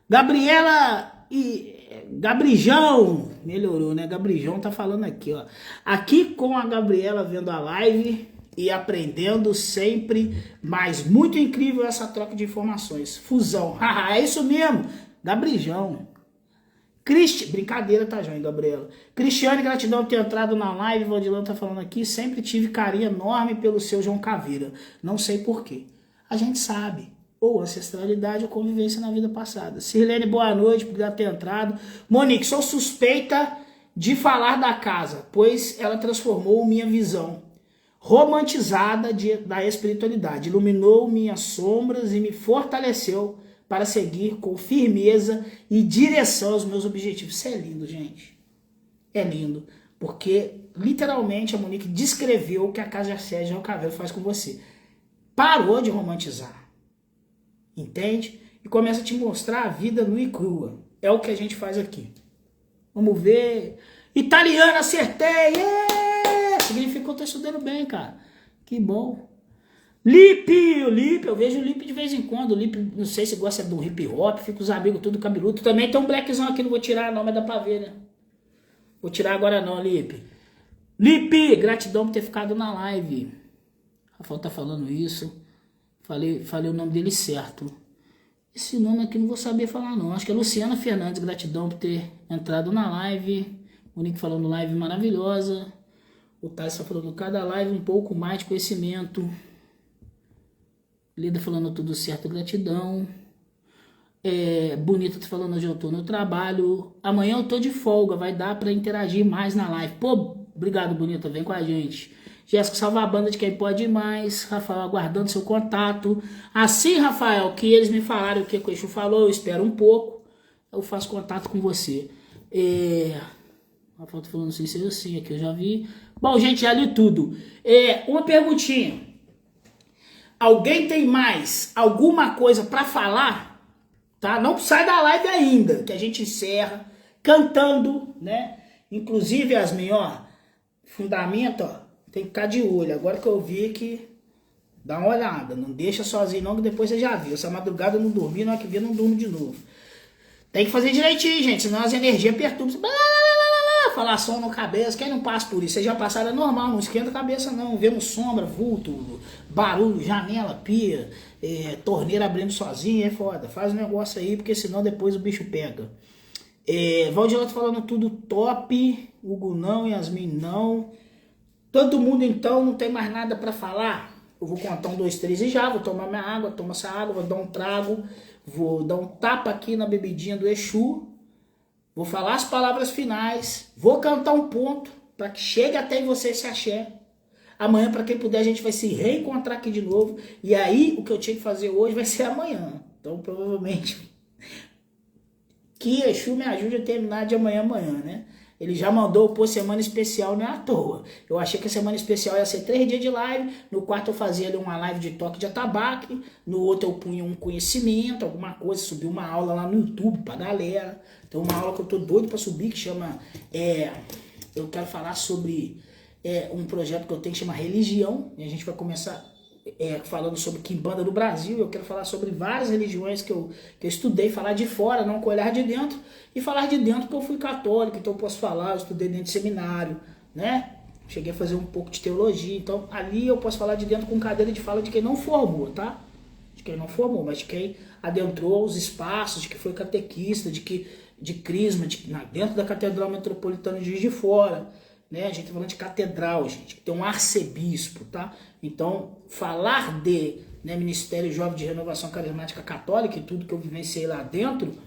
Gabriela e Gabrijão, melhorou, né? Gabrijão tá falando aqui, ó. Aqui com a Gabriela vendo a live e aprendendo sempre, mas muito incrível essa troca de informações. Fusão, é isso mesmo, Gabrijão. Brincadeira, tá, João e Gabriela. Cristiane, gratidão por ter entrado na live. Valdilão tá falando aqui. Sempre tive carinho enorme pelo seu João Caveira. Não sei porquê. A gente sabe. Ou ancestralidade ou convivência na vida passada. Sirlene, boa noite, por ter entrado. Monique, sou suspeita de falar da casa, pois ela transformou minha visão romantizada da espiritualidade. Iluminou minhas sombras e me fortaleceu para seguir com firmeza e direção aos meus objetivos. Isso é lindo, gente. É lindo. Porque, literalmente, a Monique descreveu o que a Casa Sérgio Caveiro faz com você. Parou de romantizar. Entende? E começa a te mostrar a vida nua e crua. É o que a gente faz aqui. Vamos ver. Italiano, acertei! Yeah! Significa que eu tô estudando bem, cara. Que bom. Lipe, o Lipe, eu vejo o Lipe de vez em quando. O Lipe, não sei se gosta do hip hop, fica os amigos tudo cabeludo. Também tem um blackzão aqui, não vou tirar não, mas dá pra ver, né? Vou tirar agora não, Lipe. Lipe, gratidão por ter ficado na live. Rafael tá falando isso. Falei o nome dele certo. Esse nome aqui não vou saber falar não. Acho que é Luciana Fernandes. Gratidão por ter entrado na live. Monique falando live maravilhosa. O Thales está falando cada live um pouco mais de conhecimento. Lida falando tudo certo, gratidão. Bonita tá falando hoje eu tô no trabalho. Amanhã eu tô de folga, vai dar para interagir mais na live. Pô, obrigado, Bonita, vem com a gente. Jéssica, salva a banda de quem pode mais. Rafael, aguardando seu contato. Assim, Rafael, que eles me falaram o que o Exu falou, eu espero um pouco. Eu faço contato com você. Rafael tá falando, não sei se é assim, aqui eu já vi. Bom, gente, já li tudo. Uma perguntinha. Alguém tem mais alguma coisa para falar? Tá? Não sai da live ainda, que a gente encerra cantando, né? Inclusive, Yasmin, ó, fundamento, ó. Tem que ficar de olho. Agora que eu vi que dá uma olhada. Não deixa sozinho não, que depois você já viu. Essa madrugada eu não dormi, na hora que vi eu não durmo de novo. Tem que fazer direitinho, gente. Senão as energias perturbam. Falar som na cabeça. Quem não passa por isso? Vocês já passaram, é normal. Não esquenta a cabeça não. Vemos sombra, vulto, barulho, janela, pia, torneira abrindo sozinha. É foda. Faz um negócio aí, porque senão depois o bicho pega. Valdir tá falando tudo top. Hugo não, Yasmin não. Todo mundo, então, não tem mais nada para falar? Eu vou contar 1, 2, 3 e já. Vou tomar minha água, tomo essa água, vou dar um trago. Vou dar um tapa aqui na bebidinha do Exu. Vou falar as palavras finais. Vou cantar um ponto para que chegue até em você esse axé. Amanhã, para quem puder, a gente vai se reencontrar aqui de novo. E aí, o que eu tinha que fazer hoje vai ser amanhã. Então, provavelmente, que Exu me ajude a terminar de amanhã, né? Ele já mandou pôr semana especial, não é à toa. Eu achei que a semana especial ia ser 3 dias de live. No quarto eu fazia ali uma live de toque de atabaque. No outro eu punha um conhecimento, alguma coisa. Subi uma aula lá no YouTube pra galera. Tem uma aula que eu tô doido pra subir que chama... eu quero falar sobre um projeto que eu tenho que chama Religião. E a gente vai começar... falando sobre Quimbanda no Brasil. Eu quero falar sobre várias religiões que eu estudei, falar de fora, não com olhar de dentro, e falar de dentro porque eu fui católico, então eu posso falar, eu estudei dentro de seminário, né? Cheguei a fazer um pouco de teologia, então ali eu posso falar de dentro com cadeira de fala de quem não formou, tá? De quem não formou, mas de quem adentrou os espaços, de que foi catequista, de crisma, dentro da Catedral Metropolitana de Juiz de Fora, né? A gente tá falando de catedral, gente, que tem um arcebispo, tá? Então, falar de Ministério Jovem de Renovação Carismática Católica e tudo que eu vivenciei lá dentro,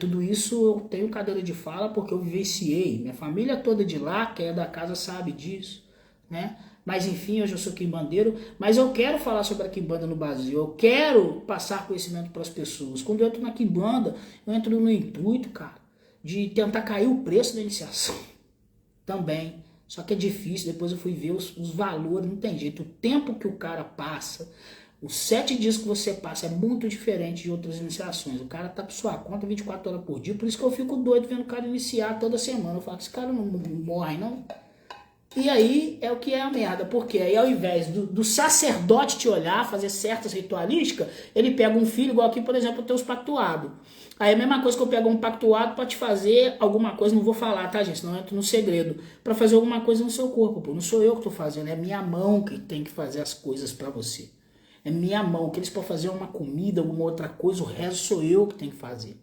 tudo isso eu tenho cadeira de fala porque eu vivenciei. Minha família toda de lá, quem é da casa sabe disso, né? Mas enfim, hoje eu sou quimbandeiro, mas eu quero falar sobre a quimbanda no Brasil, eu quero passar conhecimento para as pessoas. Quando eu entro na quimbanda, eu entro no intuito, cara, de tentar cair o preço da iniciação. Também, só que é difícil, depois eu fui ver os valores, não tem jeito, o tempo que o cara passa, os 7 dias que você passa é muito diferente de outras iniciações, o cara tá por sua conta 24 horas por dia, por isso que eu fico doido vendo o cara iniciar toda semana, eu falo, esse cara não morre não, e aí é o que é a merda, porque aí ao invés do sacerdote te olhar, fazer certas ritualísticas, ele pega um filho, igual aqui por exemplo, eu tenho os pactuados. Aí a mesma coisa que eu pego um pactuado para te fazer alguma coisa, não vou falar, tá, gente? Senão eu entro no segredo. Para fazer alguma coisa no seu corpo, pô. Não sou eu que tô fazendo, é minha mão que tem que fazer as coisas para você. É minha mão, que eles podem fazer uma comida, alguma outra coisa, o resto sou eu que tenho que fazer,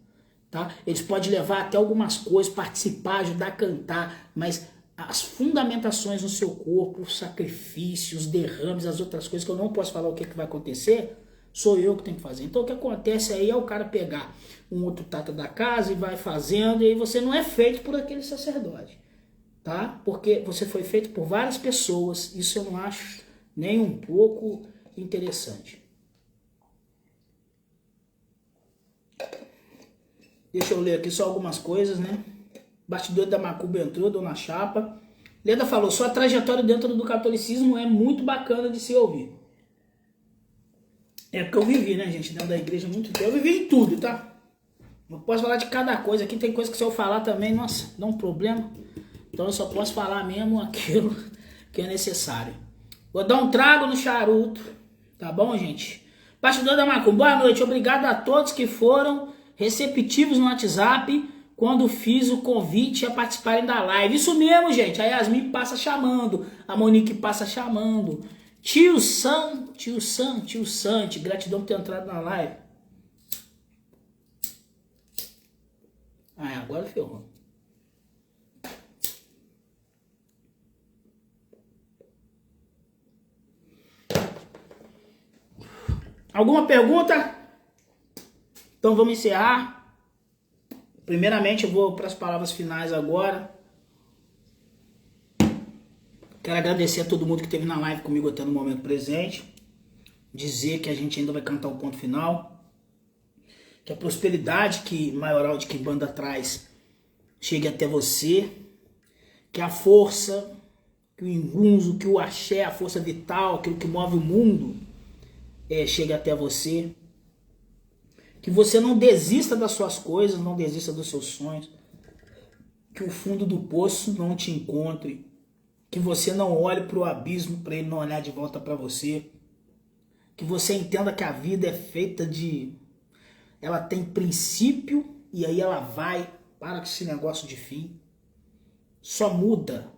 tá? Eles podem levar até algumas coisas, participar, ajudar a cantar, mas as fundamentações no seu corpo, os sacrifícios, os derrames, as outras coisas que eu não posso falar o que vai acontecer, sou eu que tenho que fazer. Então o que acontece aí é o cara pegar um outro tata da casa e vai fazendo, e aí você não é feito por aquele sacerdote, tá? Porque você foi feito por várias pessoas, isso eu não acho nem um pouco interessante. Deixa eu ler aqui só algumas coisas, né? Bastidor da Macumba entrou, Dona Chapa. Leda falou, sua trajetória dentro do catolicismo é muito bacana de se ouvir. É porque eu vivi, né, gente, dentro da igreja há muito tempo. Eu vivi em tudo, tá? Não posso falar de cada coisa. Aqui tem coisa que se eu falar também, nossa, dá um problema. Então eu só posso falar mesmo aquilo que é necessário. Vou dar um trago no charuto, tá bom, gente? Bastidor da Macumba, boa noite. Obrigado a todos que foram receptivos no WhatsApp quando fiz o convite a participarem da live. Isso mesmo, gente. A Yasmin passa chamando, a Monique passa chamando. Tio Sante, gratidão por ter entrado na live. Ah, agora ferrou. Alguma pergunta? Então vamos encerrar. Primeiramente eu vou para as palavras finais agora. Quero agradecer a todo mundo que esteve na live comigo até no momento presente. Dizer que a gente ainda vai cantar o ponto final. Que a prosperidade que Maioral de Quimbanda traz chegue até você. Que a força, que o ingunzo, que o axé, a força vital, aquilo que move o mundo, chegue até você. Que você não desista das suas coisas, não desista dos seus sonhos. Que o fundo do poço não te encontre. Que você não olhe para o abismo para ele não olhar de volta para você. Que você entenda que a vida é feita de... Ela tem princípio e aí ela vai para esse negócio de fim. Só muda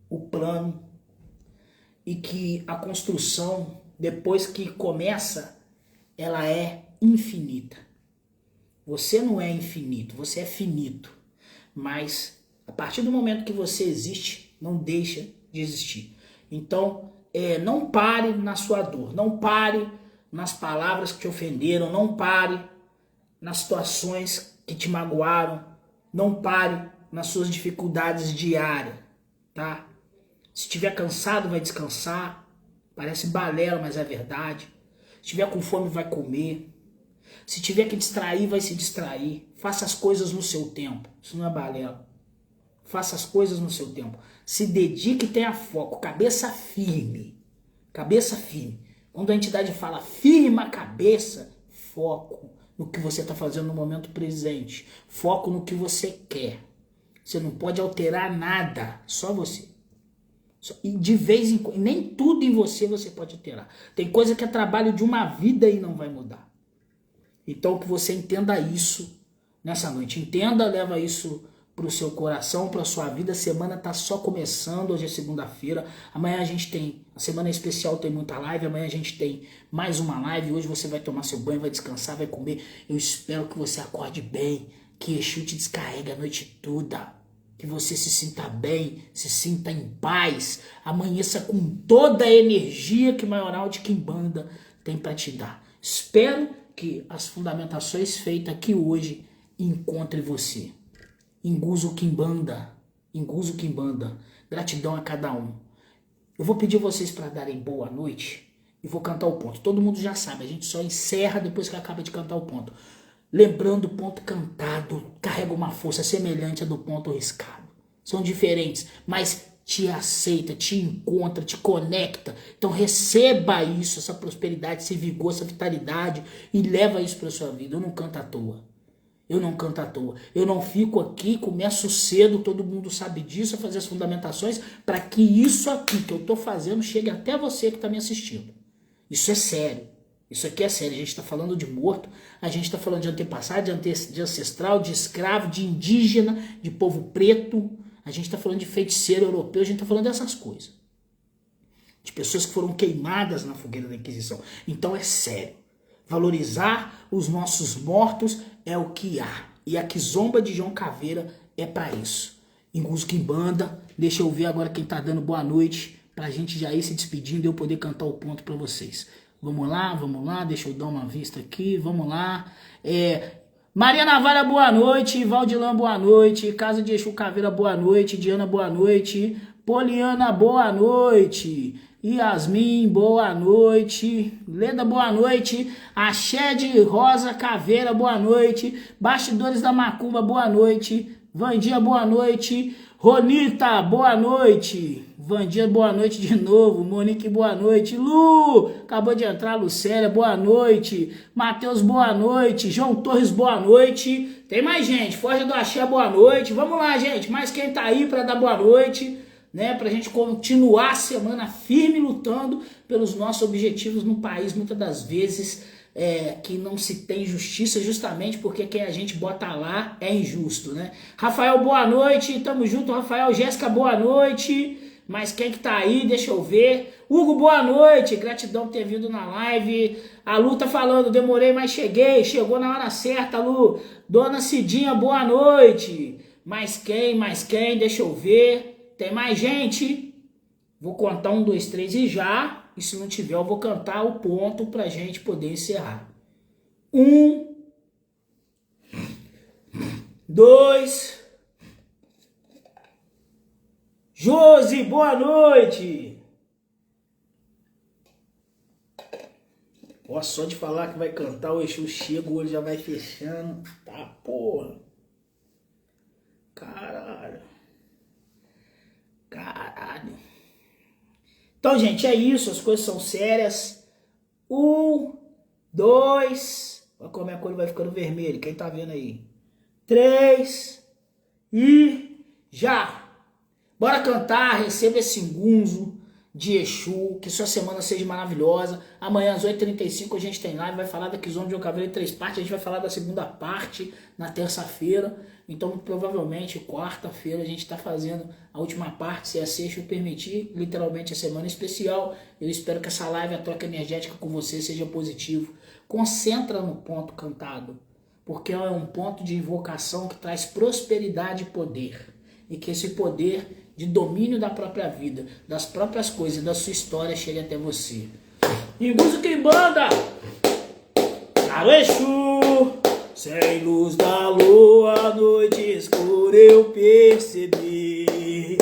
o plano. E que a construção, depois que começa, ela é infinita. Você não é infinito, você é finito. Mas a partir do momento que você existe, não deixa de existir. Então, não pare na sua dor, não pare nas palavras que te ofenderam, não pare nas situações que te magoaram, não pare nas suas dificuldades diárias, tá? Se estiver cansado, vai descansar. Parece balela, mas é verdade. Se estiver com fome, vai comer. Se tiver que distrair, vai se distrair. Faça as coisas no seu tempo. Isso não é balela. Faça as coisas no seu tempo. Se dedique e tenha foco. Cabeça firme. Cabeça firme. Quando a entidade fala firma a cabeça, foco no que você está fazendo no momento presente. Foco no que você quer. Você não pode alterar nada. Só você. E de vez em quando, nem tudo em você pode alterar. Tem coisa que é trabalho de uma vida e não vai mudar. Então que você entenda isso nessa noite. Entenda, leva isso para o seu coração, para a sua vida. A semana está só começando, hoje é segunda-feira. Amanhã a gente tem, a semana especial tem muita live. Amanhã a gente tem mais uma live. Hoje você vai tomar seu banho, vai descansar, vai comer. Eu espero que você acorde bem, que Exu te descarregue a noite toda. Que você se sinta bem, se sinta em paz, amanheça com toda a energia que Maioral de Quimbanda tem para te dar. Espero que as fundamentações feitas aqui hoje encontrem você. Inguzo Quimbanda, Inguzo Quimbanda, gratidão a cada um. Eu vou pedir vocês para darem boa noite e vou cantar o ponto. Todo mundo já sabe, a gente só encerra depois que acaba de cantar o ponto. Lembrando, o ponto cantado carrega uma força semelhante à do ponto riscado. São diferentes, mas te aceita, te encontra, te conecta. Então receba isso, essa prosperidade, esse vigor, essa vitalidade e leva isso para a sua vida. Eu não canto à toa. Eu não canto à toa. Eu não fico aqui, começo cedo, todo mundo sabe disso, a fazer as fundamentações para que isso aqui que eu estou fazendo chegue até você que está me assistindo. Isso é sério. Isso aqui é sério, a gente está falando de morto, a gente está falando de antepassado, de ancestral, de escravo, de indígena, de povo preto, a gente está falando de feiticeiro europeu, a gente está falando dessas coisas. De pessoas que foram queimadas na fogueira da Inquisição. Então é sério. Valorizar os nossos mortos é o que há. E a Kizomba de João Caveira é para isso. Inguzo Quimbanda, deixa eu ver agora quem está dando boa noite, para a gente já ir se despedindo e eu poder cantar o ponto para vocês. Vamos lá, deixa eu dar uma vista aqui, vamos lá. Maria Navalha, boa noite. Valdilan, boa noite. Casa de Exu Caveira, boa noite. Diana, boa noite. Poliana, boa noite. Yasmin, boa noite. Leda, boa noite. Axé de Rosa Caveira, boa noite. Bastidores da Macumba, boa noite. Vandinha, boa noite. Ronita, boa noite. Vandinha, boa noite de novo. Monique, boa noite. Lu, acabou de entrar. Lucélia, boa noite. Matheus, boa noite. João Torres, boa noite. Tem mais gente. Forja do Axé, boa noite. Vamos lá, gente. Mais quem tá aí para dar boa noite, né? Pra gente continuar a semana firme lutando pelos nossos objetivos no país, muitas das vezes que não se tem justiça, justamente porque quem a gente bota lá é injusto, né? Rafael, boa noite. Tamo junto, Rafael. Jéssica, boa noite. Mas quem que tá aí, deixa eu ver. Hugo, boa noite. Gratidão por ter vindo na live. A Lu tá falando, demorei, mas cheguei. Chegou na hora certa, Lu. Dona Cidinha, boa noite. Mais quem? Deixa eu ver. Tem mais gente? Vou contar 1, 2, 3 e já. E se não tiver, eu vou cantar o ponto pra gente poder encerrar. 1, 2. Josi, boa noite. Ó, só de falar que vai cantar, o Exu chega, o olho já vai fechando. Tá, porra. Caralho. Então, gente, é isso. As coisas são sérias. 1, 2. Olha como a cor vai ficando vermelha. Quem tá vendo aí? 3. E já. Bora cantar, receba esse ngunzo de Exu, que sua semana seja maravilhosa. Amanhã às 8h35 a gente tem live, vai falar da Kizomba de Ocaveira em 3 partes, a gente vai falar da segunda parte na terça-feira. Então provavelmente quarta-feira a gente está fazendo a última parte, se a Exu permitir, literalmente a semana especial. Eu espero que essa live, a troca energética com você seja positivo. Concentra no ponto cantado, porque é um ponto de invocação que traz prosperidade e poder. E que esse poder de domínio da própria vida, das próprias coisas, da sua história chegue até você. Inguzo quem banda! Claro Exu! Sem luz da lua, noite escura eu percebi.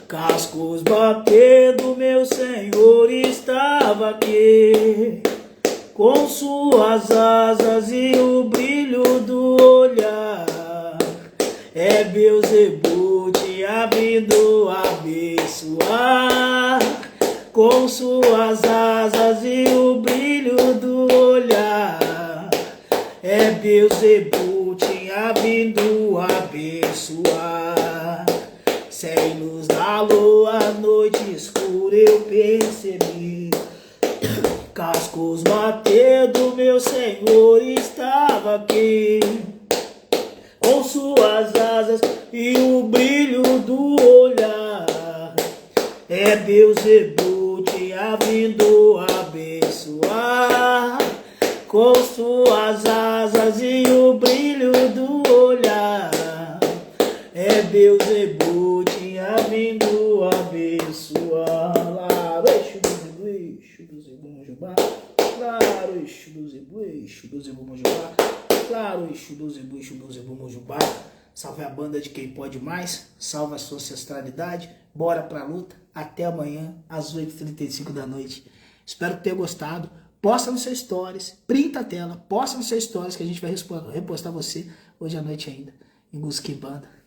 Cascos batendo, meu Senhor estava aqui. Com suas asas e o brilho do olhar. É Beelzebub te abrindo a abençoar. Com suas asas e o brilho do olhar. É Beelzebub te abrindo a abençoar. Sem luz da lua, noite escura eu percebi. Cascos batendo, meu Senhor estava aqui. Com suas asas e o brilho do olhar. É Beelzebub te abrindo a abençoar. Com suas asas e o brilho do olhar. É Beelzebub te abrindo a abençoar. Claro, Exu do Zebu Mojubá. Claro, Exu do Zebu, Exu do Zebu Mojubá. Claro, Exu do Zebu Mojubá. Salve a banda de quem pode mais. Salve a sua ancestralidade. Bora pra luta. Até amanhã, às 8h35 da noite. Espero que tenha gostado. Posta nos seus stories. Printa a tela. Posta nos seus stories que a gente vai repostar você hoje à noite ainda. Inguzo Banda.